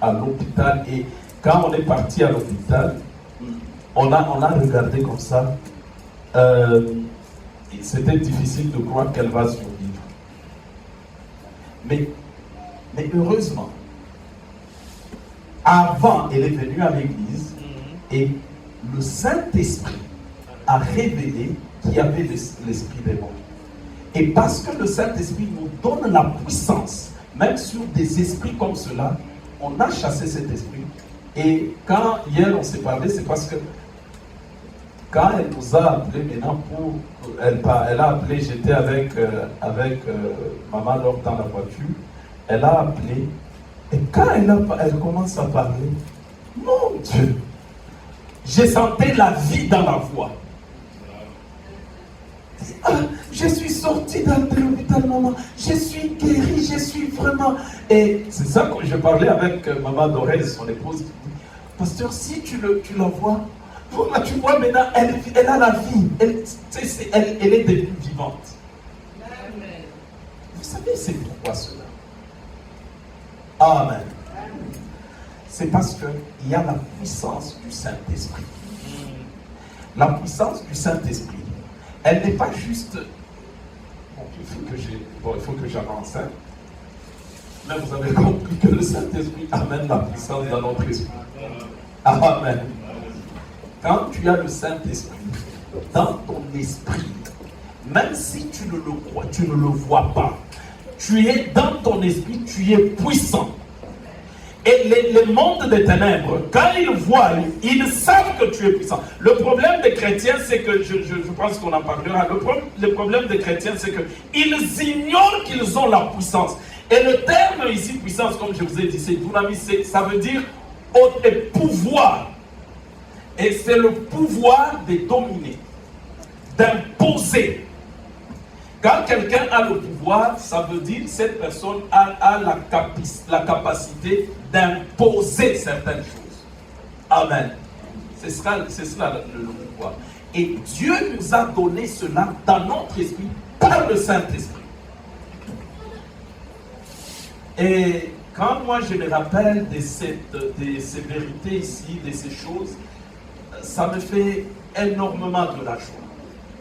à l'hôpital. Et quand on est parti à l'hôpital, on a regardé comme ça. C'était difficile de croire qu'elle va survivre. Mais heureusement, avant, elle est venue à l'église et le Saint-Esprit a révélé qu'il y avait l'esprit des morts. Et parce que le Saint-Esprit nous donne la puissance, même sur des esprits comme cela, on a chassé cet esprit. Et quand hier on s'est parlé, c'est parce que quand elle nous a appelé maintenant elle a appelé, j'étais avec maman Laure dans la voiture, elle a appelé, et quand elle commence à parler, mon Dieu, j'ai senti la vie dans la voix. Je suis sorti de l'hôpital, maman, je suis guéri, je suis vraiment... Et c'est ça que je parlais avec maman Dorel, son épouse, pasteur, si tu la vois, tu vois maintenant, elle a la vie, elle est devenue vivante. Amen. Vous savez, c'est pourquoi cela? Amen. C'est parce qu'il y a la puissance du Saint-Esprit. La puissance du Saint-Esprit, elle n'est pas juste... Bon, il faut que j'avance. Hein. Mais vous avez compris que le Saint-Esprit amène la puissance dans notre esprit. Amen. Quand tu as le Saint-Esprit dans ton esprit, même si tu ne le crois, tu ne le vois pas, tu es dans ton esprit, tu es puissant. Et les mondes des ténèbres, quand ils voient, ils savent que tu es puissant. Le problème des chrétiens, c'est que, je pense qu'on en parlera, le problème des chrétiens, c'est qu'ils ignorent qu'ils ont la puissance. Et le terme ici, puissance, comme je vous ai dit, c'est dunamis, ça veut dire pouvoir. Et c'est le pouvoir de dominer, d'imposer. Quand quelqu'un a le pouvoir, ça veut dire que cette personne a la capacité d'imposer certaines choses. Amen. C'est cela le pouvoir. Et Dieu nous a donné cela dans notre esprit par le Saint-Esprit. Et quand moi je me rappelle de ces vérités ici, de ces choses, ça me fait énormément de la joie.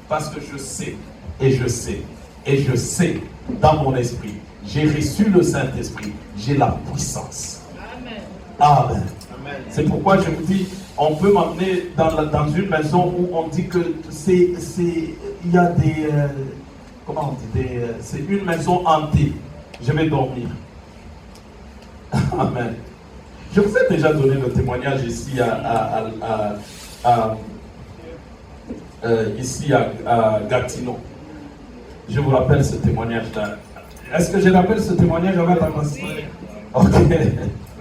Parce que je sais, et je sais, et je sais dans mon esprit, j'ai reçu le Saint-Esprit, j'ai la puissance. Amen. Amen. Amen. C'est pourquoi je vous dis, on peut m'emmener dans une maison où on dit que il y a des, comment on dit, c'est une maison hantée. Je vais dormir. Amen. Je vous ai déjà donné le témoignage ici ici à Gatineau. Je vous rappelle ce témoignage-là. Est-ce que je rappelle ce témoignage avant ta masse? Ok.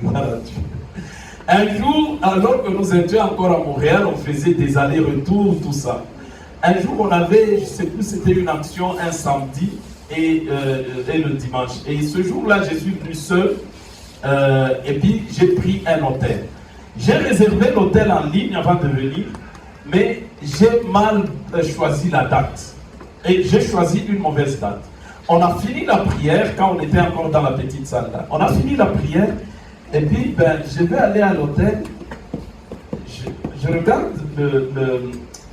Voilà. Un jour, alors que nous étions encore à Montréal, on faisait des allers-retours, tout ça. Un jour, on avait, je ne sais plus, c'était une action un samedi et le dimanche. Et ce jour-là, je suis venu seul et puis j'ai pris un hôtel. J'ai réservé l'hôtel en ligne avant de venir, mais j'ai mal choisi la date. Et j'ai choisi une mauvaise date. On a fini la prière quand on était encore dans la petite salle là. On a fini la prière et puis je vais aller à l'hôtel. Je regarde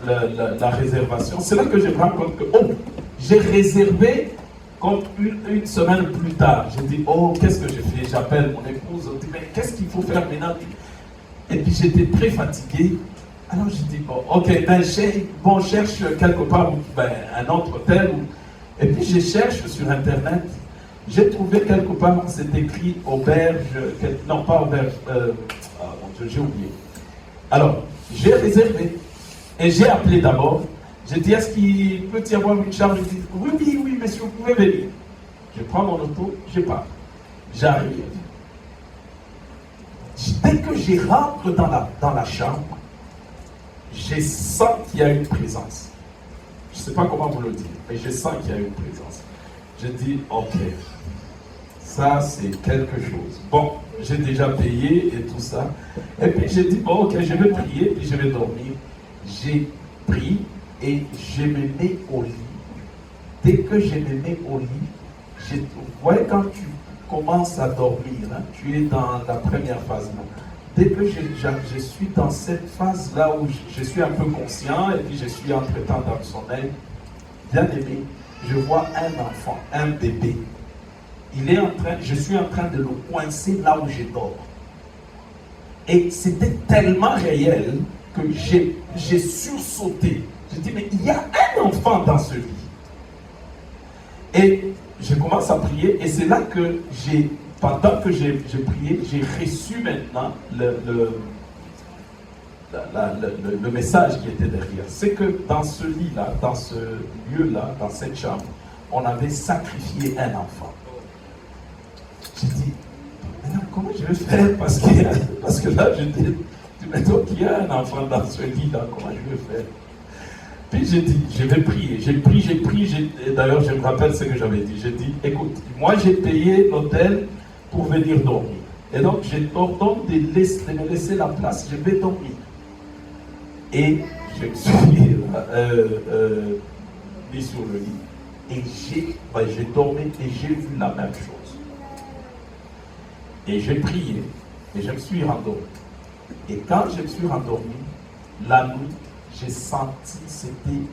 la réservation. C'est là que je me rends compte que j'ai réservé comme une semaine plus tard. J'ai dit qu'est-ce que j'ai fait? J'appelle mon épouse. On dit mais qu'est-ce qu'il faut faire maintenant? Et puis j'étais très fatigué. Alors j'ai dit, cherche quelque part un autre hôtel. Et puis je cherche sur Internet. J'ai trouvé quelque part, c'est écrit auberge, non pas auberge, j'ai oublié. Alors, j'ai réservé. Et j'ai appelé d'abord. J'ai dit, est-ce qu'il peut y avoir une chambre? Il dit, oui, monsieur, vous pouvez venir. Je prends mon auto, je pars. J'arrive. Dès que je rentre dans la chambre, je sens qu'il y a une présence. Je ne sais pas comment vous le dire, mais je sens qu'il y a une présence. Je dis, ok, ça c'est quelque chose. Bon, j'ai déjà payé et tout ça. Et puis j'ai dit, ok, je vais prier, puis je vais dormir. J'ai prié et je me mets au lit. Dès que je me mets au lit, vous voyez quand tu commences à dormir, hein, tu es dans la première phase. Dès que je suis dans cette phase-là où je suis un peu conscient et puis je suis entre-temps dans le sommeil, bien aimé, je vois un enfant, un bébé. Je suis en train de le coincer là où je dors. Et c'était tellement réel que j'ai sursauté. Je dis, mais il y a un enfant dans ce lit. Et je commence à prier et c'est là que pendant que j'ai prié, j'ai reçu maintenant le message qui était derrière. C'est que dans ce lit-là, dans ce lieu-là, dans cette chambre, on avait sacrifié un enfant. J'ai dit, maintenant comment je vais faire? Parce que là, je dis, mais donc il y a un enfant dans ce lit-là, comment je vais faire? Puis j'ai dit, je vais prier. J'ai prié. D'ailleurs, je me rappelle ce que j'avais dit. J'ai dit, écoute, moi j'ai payé l'hôtel pour venir dormir. Et donc, je t'ordonne de me laisser la place, je vais dormir. Et je me suis mis sur le lit. Et j'ai dormi et j'ai vu la même chose. Et j'ai prié et je me suis rendormi. Et quand je me suis rendormi, la nuit, j'ai senti, c'était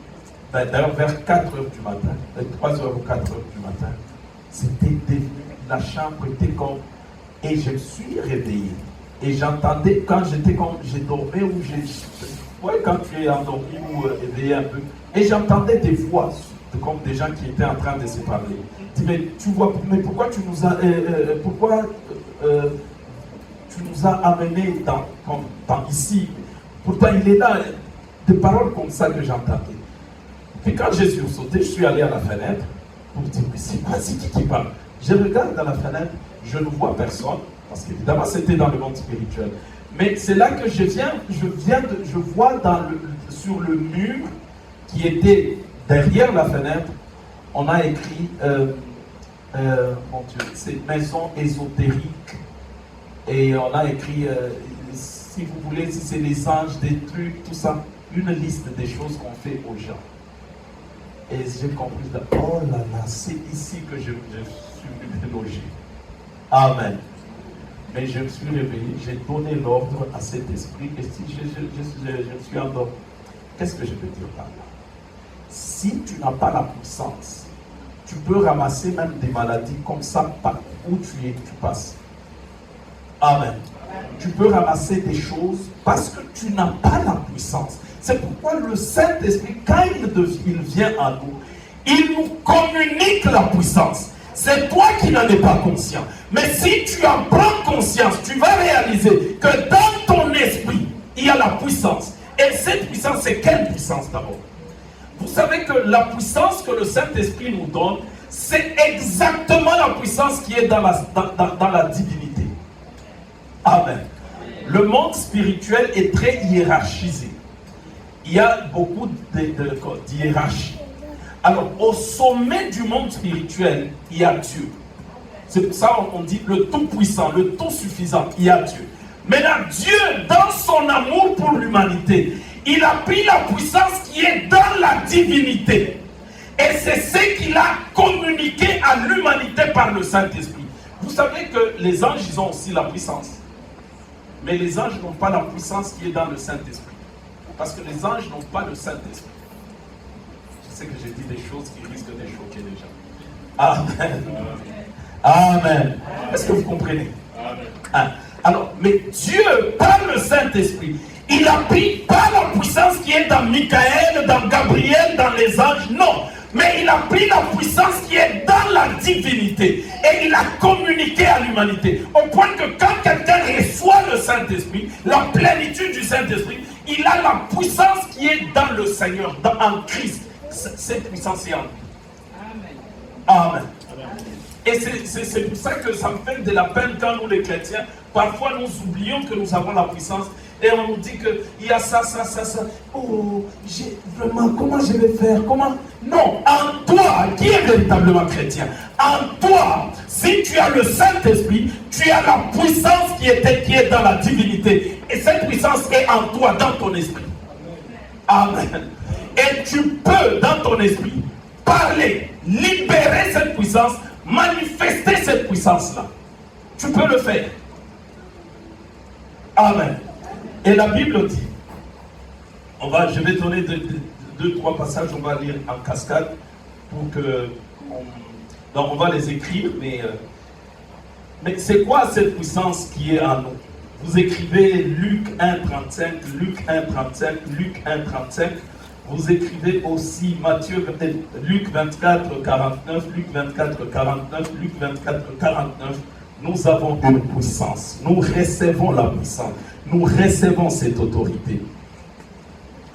d'ailleurs vers 4 heures du matin, 3 heures ou 4 heures du matin, c'était devenu, la chambre était comme, et je me suis réveillé. Et j'entendais, quand j'étais comme, j'ai dormi ou quand tu es endormi ou éveillé un peu, et j'entendais des voix, comme des gens qui étaient en train de se parler. Je dis, mais tu vois, mais pourquoi tu nous as, tu nous as amenés dans ici? Pourtant, il est là, des paroles comme ça que j'entendais. Puis quand j'ai sursauté, je suis allé à la fenêtre pour dire, mais c'est pas ici qui parle. Je regarde dans la fenêtre, je ne vois personne, parce qu'évidemment c'était dans le monde spirituel. Mais c'est là que je vois sur le mur qui était derrière la fenêtre, on a écrit, mon Dieu, c'est maison ésotérique. Et on a écrit, si vous voulez, si c'est les anges, des trucs, tout ça, une liste des choses qu'on fait aux gens. Et j'ai compris, oh là là, c'est ici que je suis logé. Amen. Mais je me suis réveillé, j'ai donné l'ordre à cet esprit, et si je suis endormi, qu'est-ce que je peux dire par là? Si tu n'as pas la puissance, tu peux ramasser même des maladies comme ça, où tu passes. Amen. Tu peux ramasser des choses parce que tu n'as pas la puissance. C'est pourquoi le Saint-Esprit, quand il vient à nous, il nous communique la puissance. C'est toi qui n'en es pas conscient. Mais si tu en prends conscience, tu vas réaliser que dans ton esprit, il y a la puissance. Et cette puissance, c'est quelle puissance d'abord? Vous savez que la puissance que le Saint-Esprit nous donne, c'est exactement la puissance qui est dans la divinité. Amen. Le monde spirituel est très hiérarchisé. Il y a beaucoup d'hiérarchie. Alors, au sommet du monde spirituel, il y a Dieu. C'est pour ça qu'on dit le tout-puissant, le tout-suffisant, il y a Dieu. Maintenant, Dieu, dans son amour pour l'humanité, il a pris la puissance qui est dans la divinité. Et c'est ce qu'il a communiqué à l'humanité par le Saint-Esprit. Vous savez que les anges, ils ont aussi la puissance. Mais les anges n'ont pas la puissance qui est dans le Saint-Esprit. Parce que les anges n'ont pas le Saint-Esprit. Je sais que j'ai dit des choses qui risquent de choquer les gens. Amen. Amen. Est-ce que vous comprenez? Amen. Alors, mais Dieu, par le Saint-Esprit, il a pris pas la puissance qui est dans Michael, dans Gabriel, dans les anges, non. Mais il a pris la puissance qui est dans la divinité et il a communiqué à l'humanité. Au point que quand quelqu'un reçoit le Saint-Esprit, la plénitude du Saint-Esprit, il a la puissance qui est dans le Seigneur, en Christ. Cette puissance est en lui. Amen. Et c'est pour ça que ça me fait de la peine quand nous les chrétiens, parfois nous oublions que nous avons la puissance et on nous dit qu'il y a ça. Oh, vraiment, comment je vais faire? Comment? Non, en toi, qui est véritablement chrétien, en toi, si tu as le Saint-Esprit, tu as la puissance qui est dans la divinité. Et cette puissance est en toi, dans ton esprit. Amen. Et tu peux, dans ton esprit, parler, libérer cette puissance, manifester cette puissance-là. Tu peux le faire. Amen. Et la Bible dit, je vais donner deux, trois passages, on va lire en cascade pour que on va les écrire, mais c'est quoi cette puissance qui est en nous? Vous écrivez Luc 1,35, Luc 1,35, Luc 1,35. Vous écrivez aussi Luc 24, 49, Luc 24, 49, Luc 24, 49. Nous avons une puissance. Nous recevons la puissance. Nous recevons cette autorité.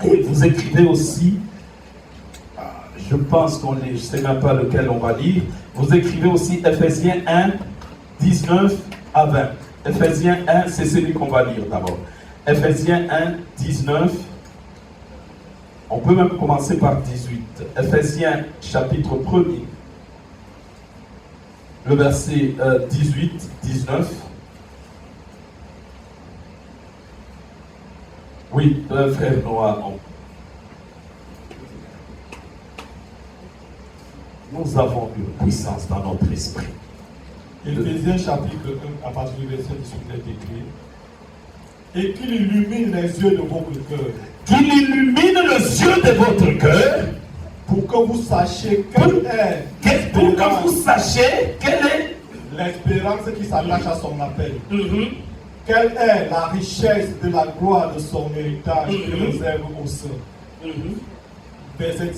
Et vous écrivez aussi, je pense je ne sais même pas lequel on va lire, vous écrivez aussi Ephésiens 1, 19 à 20. Ephésiens 1, c'est celui qu'on va lire d'abord. Ephésiens 1, 19. On peut même commencer par 18. Ephésiens chapitre 1er. Le verset 18, 19. Oui, frère Noah. Nous avons une puissance dans notre esprit. Éphésiens chapitre 1, à partir du verset 18 est écrit. Et qu'il illumine les yeux de votre cœur. Qu'il illumine les yeux de votre cœur. vous sachiez pour que vous sachiez quelle est l'espérance qui s'attache à son appel. Quelle est la richesse de la gloire de son héritage qui réserve aux saints. Verset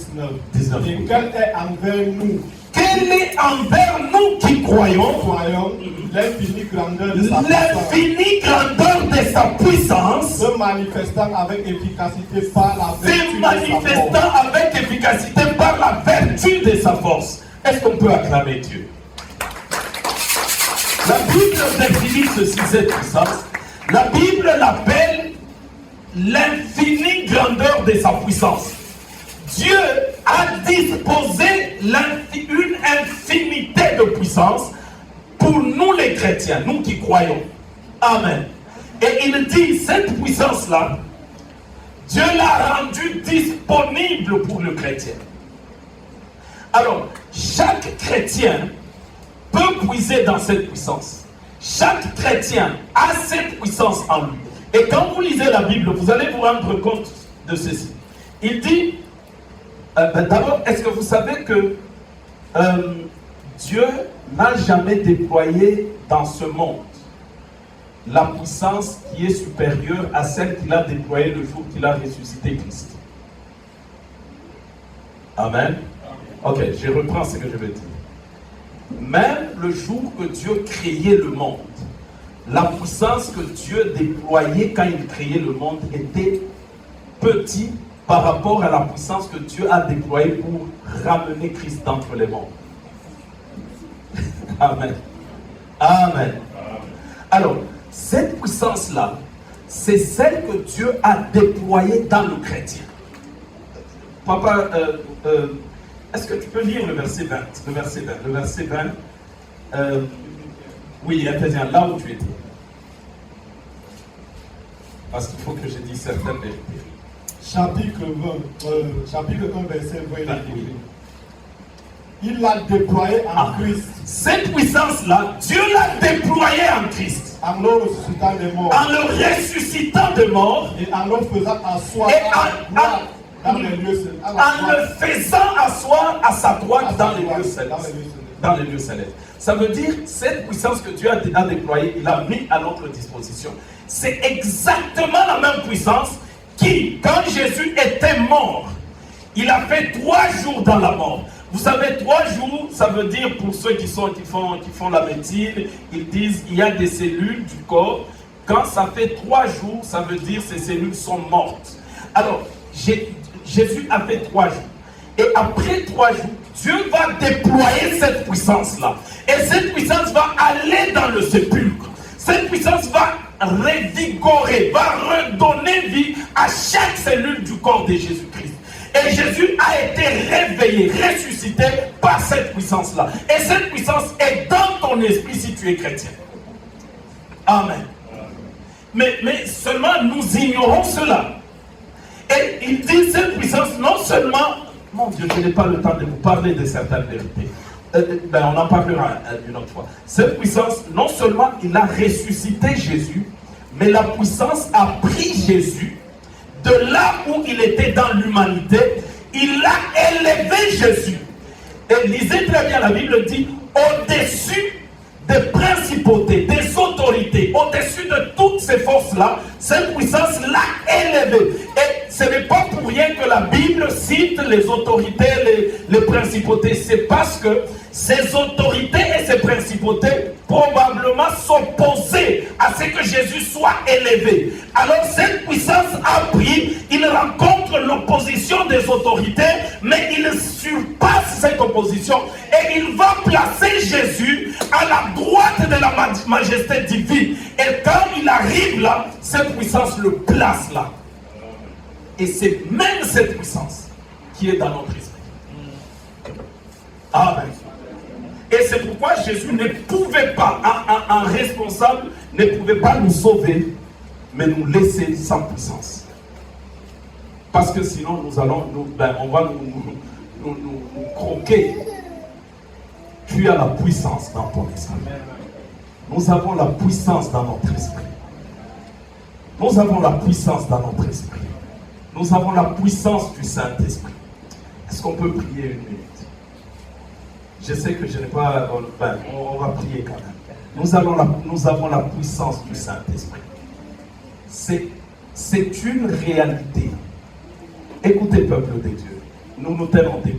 19. Et quelle est envers nous? Quelle est envers nous qui croyons l'infinie grandeur de sa puissance, se manifestant avec efficacité par la vertu de sa force. Est-ce qu'on peut acclamer Dieu? La Bible définit ceci, cette puissance. La Bible l'appelle l'infinie grandeur de sa puissance. Dieu a disposé une infinité de puissance pour nous les chrétiens, nous qui croyons. Amen. Et il dit, cette puissance-là, Dieu l'a rendue disponible pour le chrétien. Alors, chaque chrétien peut puiser dans cette puissance. Chaque chrétien a cette puissance en lui. Et quand vous lisez la Bible, vous allez vous rendre compte de ceci. Il dit, d'abord, est-ce que vous savez que Dieu n'a jamais déployé dans ce monde la puissance qui est supérieure à celle qu'il a déployée le jour qu'il a ressuscité Christ? Amen. Ok, je reprends ce que je veux dire. Même le jour que Dieu créait le monde, la puissance que Dieu déployait quand il créait le monde était petite par rapport à la puissance que Dieu a déployée pour ramener Christ d'entre les morts. Amen. Amen. Alors, cette puissance-là, c'est celle que Dieu a déployée dans le chrétien. Papa, est-ce que tu peux lire le verset 20? Le verset 20. Oui, Éphésiens, là où tu étais. Parce qu'il faut que je dise certaines vérités. Chapitre 1, verset 20. Il l'a déployé en Christ. Cette puissance-là, Dieu l'a déployée en Christ. En le ressuscitant des morts. En le ressuscitant des morts. Et en le faisant asseoir dans les lieux célestes. En le faisant asseoir à sa droite dans les lieux célestes. Dans les lieux célestes. Ça veut dire, cette puissance que Dieu a déployée, il a mis à notre disposition. C'est exactement la même puissance qui, quand Jésus était mort, il a fait 3 jours dans la mort. Vous savez, 3 jours, ça veut dire, pour ceux qui font la médecine, ils disent il y a des cellules du corps. Quand ça fait 3 jours, ça veut dire ces cellules sont mortes. Alors, Jésus a fait 3 jours. Et après 3 jours, Dieu va déployer cette puissance-là. Et cette puissance va aller dans le sépulcre. Cette puissance va revigorer, va redonner vie à chaque cellule du corps de Jésus-Christ. Et Jésus a été réveillé, ressuscité par cette puissance-là. Et cette puissance est dans ton esprit si tu es chrétien. Amen. Mais seulement nous ignorons cela. Et il dit cette puissance, non seulement, mon Dieu, je n'ai pas le temps de vous parler de certaines vérités. On en parlera une autre fois. Cette puissance, non seulement il a ressuscité Jésus, mais la puissance a pris Jésus de là où il était dans l'humanité, il a élevé Jésus. Et lisez très bien, la Bible dit, au-dessus des principautés, des autorités, au-dessus de toutes ces forces-là, cette puissance l'a élevé. Et ce n'est pas pour rien que la Bible cite les autorités, les principautés. C'est parce que ces autorités et ces principautés probablement s'opposaient à ce que Jésus soit élevé. Alors cette puissance a pris, il rencontre l'opposition des autorités, mais il surpasse cette opposition et il va placer Jésus à la droite de la majesté divine. Et quand il arrive là, cette puissance le place là. Et c'est même cette puissance qui est dans notre esprit. Amen. Et c'est pourquoi Jésus ne pouvait pas, un responsable ne pouvait pas nous sauver, mais nous laisser sans puissance. Parce que sinon on va nous croquer. Tu as la puissance dans ton esprit. Nous avons la puissance dans notre esprit. Nous avons la puissance dans notre esprit. Nous avons la puissance du Saint-Esprit. Est-ce qu'on peut prier une minute? Je sais que je n'ai pas... on va prier quand même. Nous avons la puissance du Saint-Esprit. C'est une réalité. Écoutez, peuple de Dieu, nous nous tenons debout.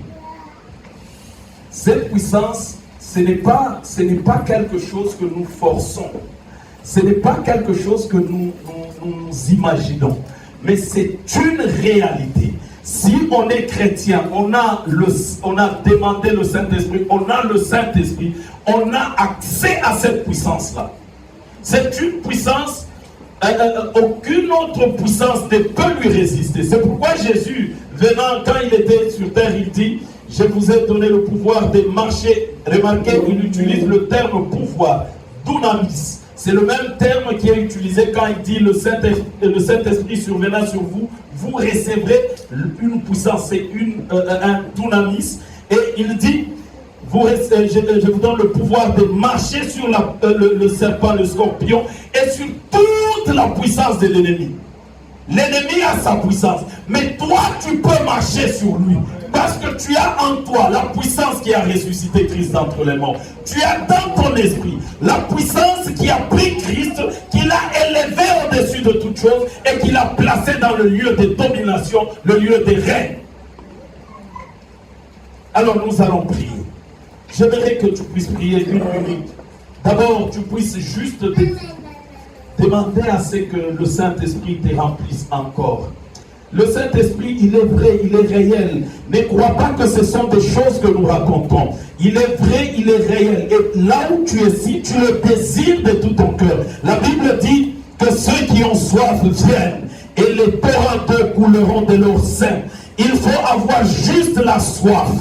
Cette puissance, ce n'est pas quelque chose que nous forçons. Ce n'est pas quelque chose que nous imaginons. Mais c'est une réalité. Si on est chrétien, on a demandé le Saint-Esprit, on a le Saint-Esprit, on a accès à cette puissance-là. C'est une puissance, aucune autre puissance ne peut lui résister. C'est pourquoi Jésus, venant, quand il était sur terre, il dit, je vous ai donné le pouvoir de marcher. Remarquez, il utilise le terme pouvoir, dunamis. C'est le même terme qui est utilisé quand il dit le Saint-Esprit survenant sur vous, vous recevrez une puissance, c'est un dunamis. Et il dit, je vous donne le pouvoir de marcher sur le serpent, le scorpion et sur toute la puissance de l'ennemi. L'ennemi a sa puissance, mais toi tu peux marcher sur lui. Parce que tu as en toi la puissance qui a ressuscité Christ d'entre les morts. Tu as dans ton esprit la puissance qui a pris Christ, qui l'a élevé au-dessus de toute chose et qui l'a placé dans le lieu de domination, le lieu de règne. Alors nous allons prier. J'aimerais que tu puisses prier une minute. D'abord, tu puisses juste demander à ce que le Saint-Esprit te remplisse encore. Le Saint-Esprit, il est vrai, il est réel. Ne crois pas que ce sont des choses que nous racontons. Il est vrai, il est réel. Et là où tu es, si tu le désires de tout ton cœur, la Bible dit que ceux qui ont soif viennent et les torrents d'eau couleront de leur sein. Il faut avoir juste la soif.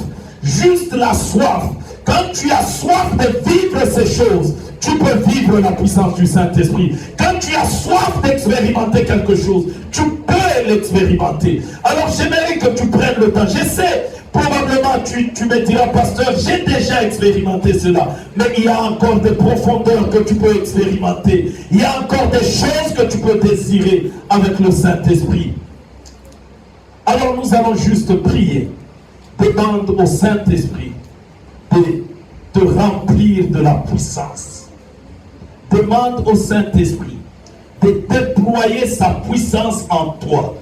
Juste la soif. Quand tu as soif de vivre ces choses, tu peux vivre la puissance du Saint-Esprit. Quand tu as soif d'expérimenter quelque chose, tu peux l'expérimenter. Alors j'aimerais que tu prennes le temps. Je sais, probablement tu me diras, pasteur, j'ai déjà expérimenté cela. Mais il y a encore des profondeurs que tu peux expérimenter. Il y a encore des choses que tu peux désirer avec le Saint-Esprit. Alors nous allons juste prier. Demande au Saint-Esprit de te remplir de la puissance. Demande au Saint-Esprit de déployer sa puissance en toi.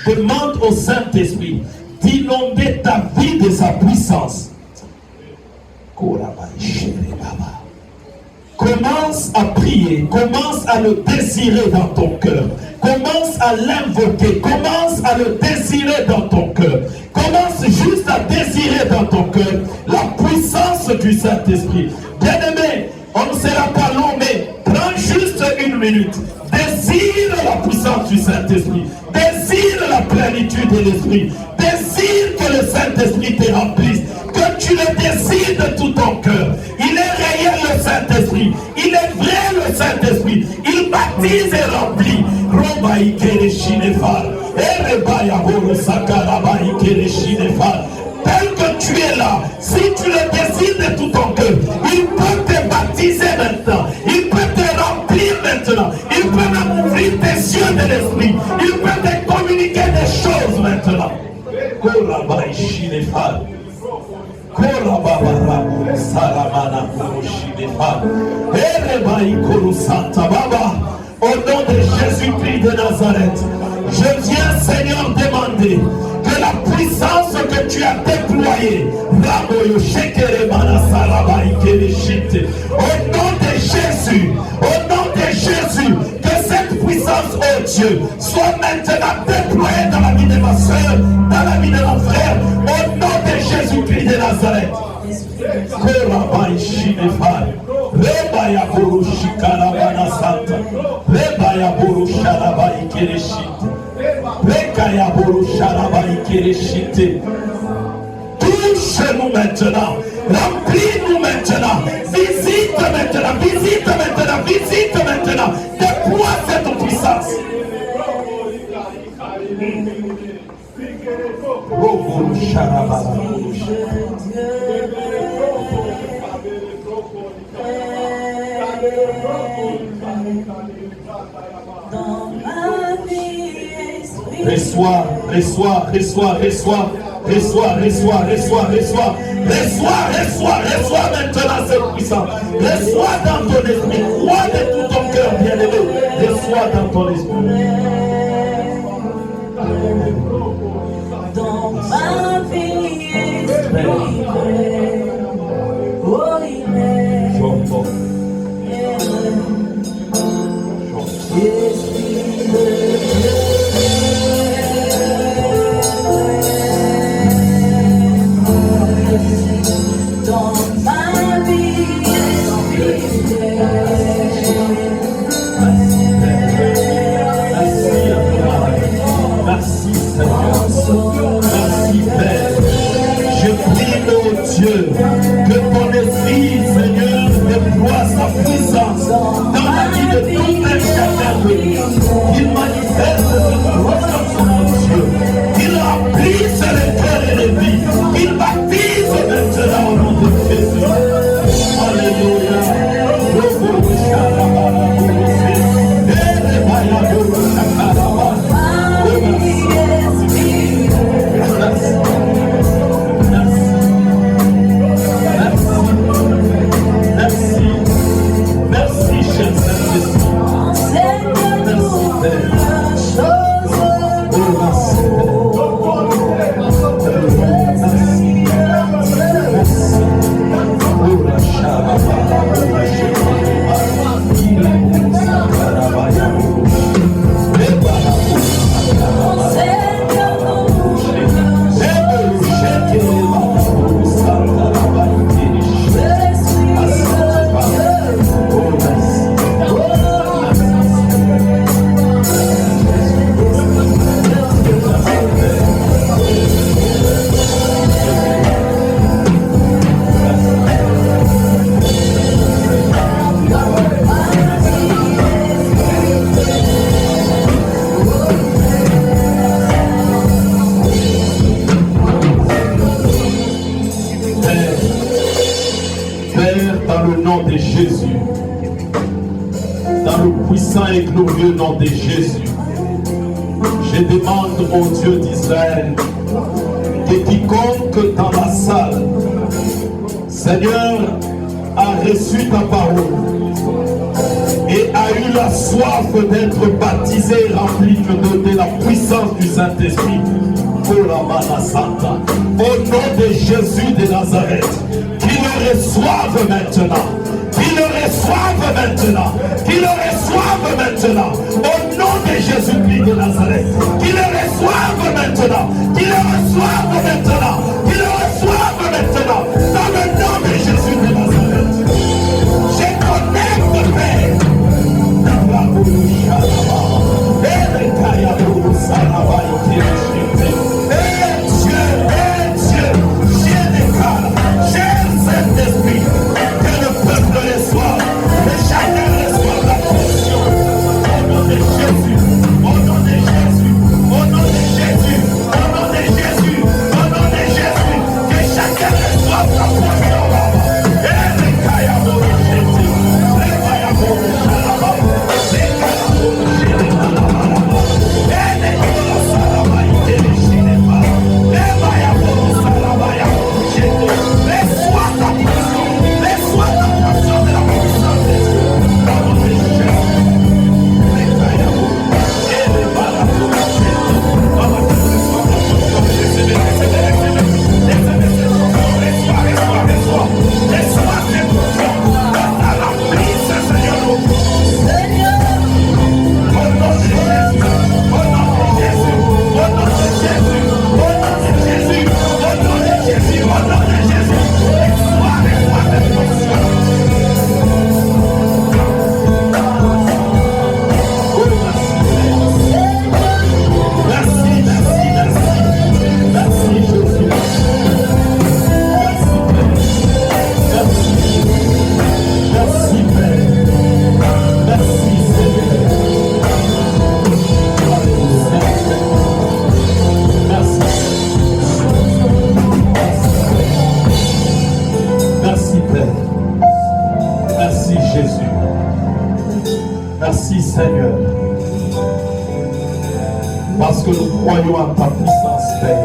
Demande au Saint-Esprit d'inonder ta vie de sa puissance. Commence à prier, commence à le désirer dans ton cœur. Commence à l'invoquer, commence à le désirer dans ton cœur. Commence juste à désirer dans ton cœur la puissance du Saint-Esprit. Bien-aimé, on ne sera pas long, mais prends juste une minute. Désire la puissance du Saint-Esprit. Désire la plénitude de l'Esprit. Désire que le Saint-Esprit te remplisse. Que tu le désires de tout ton cœur. Il est réel le Saint-Esprit. Il est vrai le Saint-Esprit. Il baptise et remplit. Tel que tu es là, si tu le désires de tout ton cœur, il peut te baptiser maintenant. Il peut te remplir maintenant. Il peut même ouvrir tes yeux de l'esprit. Il peut te communiquer des choses maintenant. Au nom de Jésus-Christ de Nazareth, je viens, Seigneur, demander que la puissance que tu as déployée, au nom de Jésus, que cette puissance, oh Dieu, soit maintenant déployée dans la vie de ma soeur, dans la vie de mon frère, au nom de Jésus-Christ de Nazareth. Touche-nous maintenant, remplis-nous maintenant, visite maintenant, visite maintenant, visite maintenant, déploie cette puissance. Reçois, reçois, reçois, reçois. Reçois maintenant cette puissance. Reçois dans ton esprit. Crois de tout ton cœur, bien-aimé. Reçois dans ton esprit. Dans ma vie, oh, il est. Dans ma vie, Merci Seigneur. Merci Père. Je prie, oh Dieu, que ton esprit, Seigneur, déploie sa puissance dans la vie de tout un chacun de nous. Qu'il manifeste cette puissance, mon Dieu. Qu'il remplisse les cœurs et les vies. Qu'il baptise maintenant au nom de Jésus. Alléluia. Merci, cher Saint-Esprit. Merci, Père. Oh, merci, de Jésus, dans le puissant et glorieux nom de Jésus, je demande au Dieu d'Israël que quiconque dans la salle, Seigneur, a reçu ta parole et a eu la soif d'être baptisé et rempli de la puissance du Saint-Esprit, pour la Mana Santa, au nom de Jésus de Nazareth, qu'il le reçoive maintenant. Qu'il le reçoive maintenant. Qu'il le reçoive maintenant. Au nom de Jésus-Christ de Nazareth. Qu'il le reçoive maintenant. Qu'il le reçoive maintenant. Qu'il le reçoive maintenant. Dans le nom de Jésus de Nazareth. Je connecte, Père. Saint-Esprit, que le peuple reçoive, que chacun reçoive la portion. Au nom de Jésus, au nom de Jésus, au nom de Jésus, au nom de Jésus, au nom de Jésus, que chacun reçoive la portion. Merci Seigneur, parce que nous croyons en ta puissance, Père.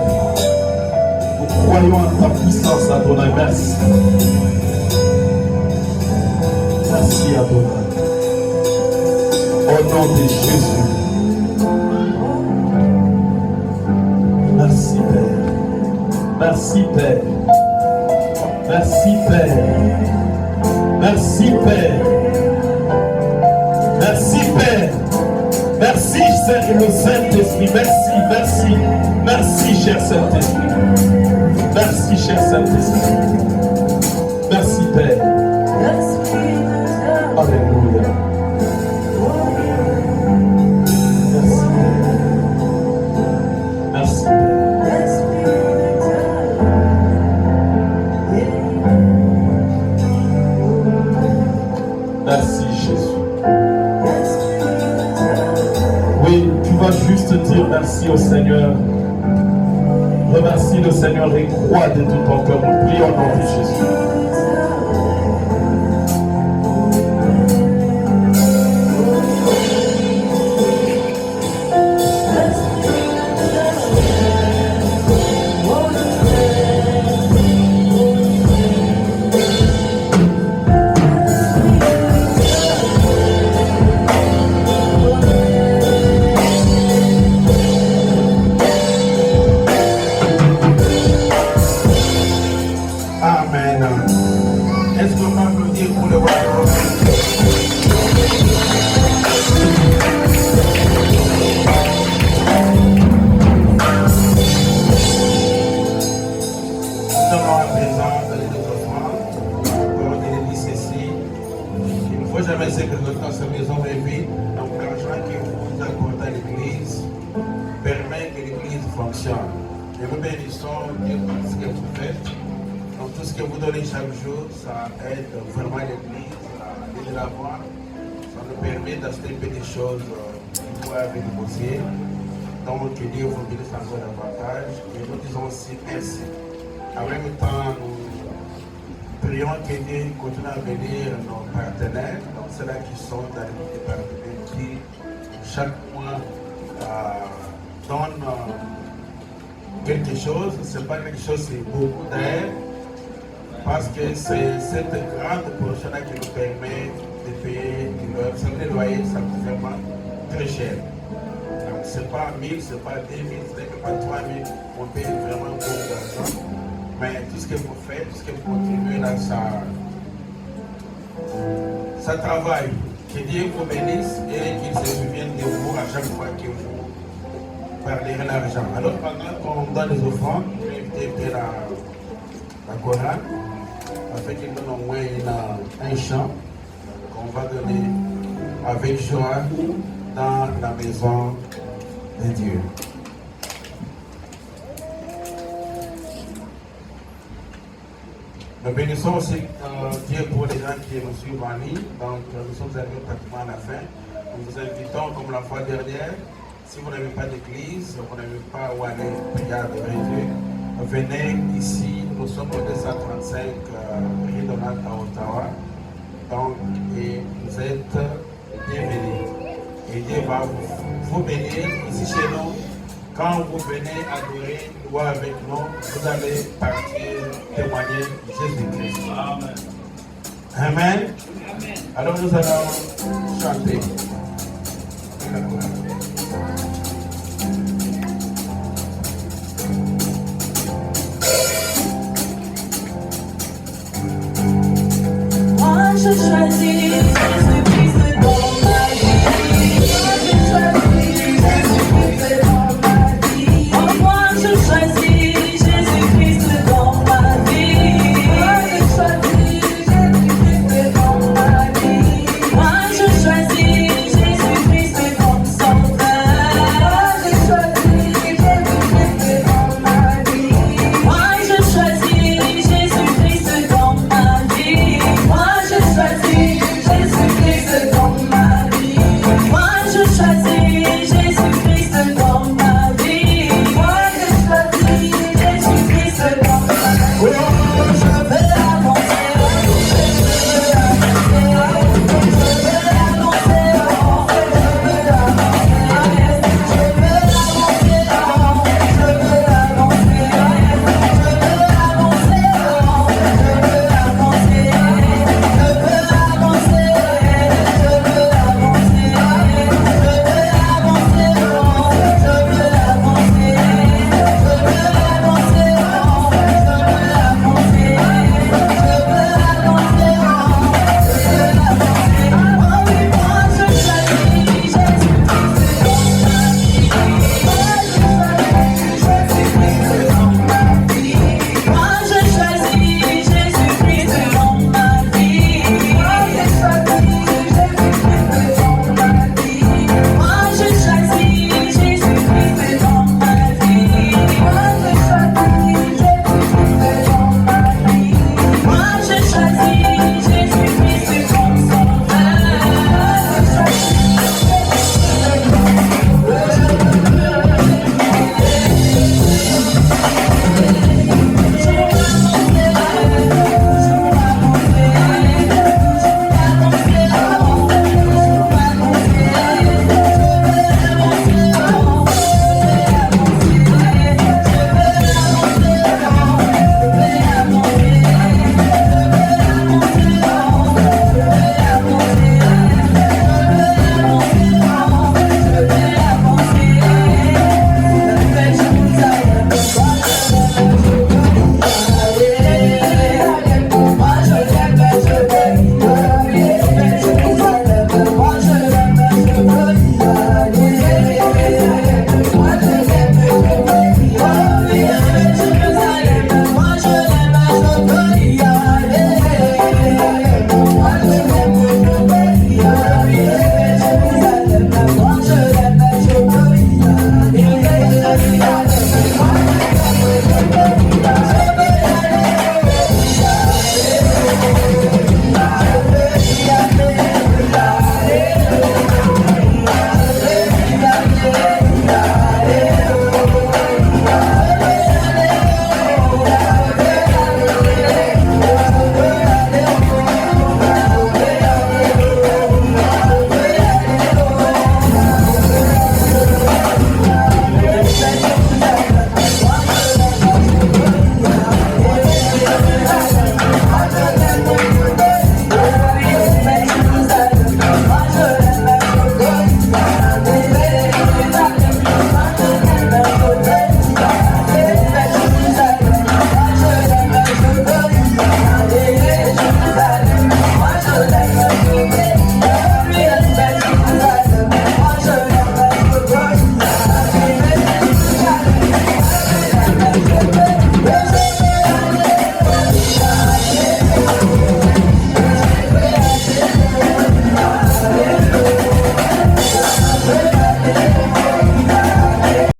croyons en ta puissance, Adonai. Merci. Merci, Adonai. Au nom de Jésus. Merci, Père. Merci, Père. Merci, Père. Merci, Père. Merci, Père. Merci, le Saint-Esprit. Merci, merci. Merci, cher Saint-Esprit. Merci, cher Saint-Esprit. Merci, Père. Alléluia. Merci, Père. Merci, Père. Merci, Jésus. Oui, tu vas juste dire merci au Seigneur. Remercie le Seigneur et crois de tout ton cœur. Nous prions au nom de Jésus. Et nous bénissons Dieu pour ce que vous faites. Donc tout ce que vous donnez chaque jour, ça aide vraiment l'Église à aller de l'avant. Ça nous permet d'acheter un peu des choses qui doivent négocier. Donc que Dieu vous bénisse encore davantage. Et nous disons aussi merci. En même temps, nous prions que Dieu continue à bénir nos partenaires. Donc ceux-là qui sont dans les départements qui chaque mois donnent quelque chose, c'est pas quelque chose, c'est beaucoup d'aide, parce que c'est cette grande portion-là qui nous permet de payer le loyer, ça coûte vraiment très cher. Donc c'est pas 1000, c'est pas 2000, c'est pas 3000, on paye vraiment beaucoup d'argent. Mais tout ce que vous faites, tout ce que vous contribuez là, ça travaille. Que Dieu vous bénisse et qu'il se souvienne de vous à chaque fois que vous parler l'argent. Alors pendant qu'on donne les offrandes, je vais inviter la chorale afin qu'il donne au moins un chant qu'on va donner avec joie dans la maison de Dieu. Nous bénissons aussi Dieu pour les gens qui nous suivent en ligne. Donc nous sommes arrivés pratiquement à la fin. Nous vous invitons comme la fois dernière. Si vous n'avez pas d'église, vous n'avez pas où aller prier avec Dieu, venez ici. Nous sommes au 235 rue Donald à Ottawa. Donc, et vous êtes bienvenus. Et Dieu va vous bénir ici chez nous. Quand vous venez adorer, louer avec nous, vous allez partir témoigner Jésus-Christ. Amen. Amen. Amen. Alors nous allons chanter. Moi je choisis Jésus.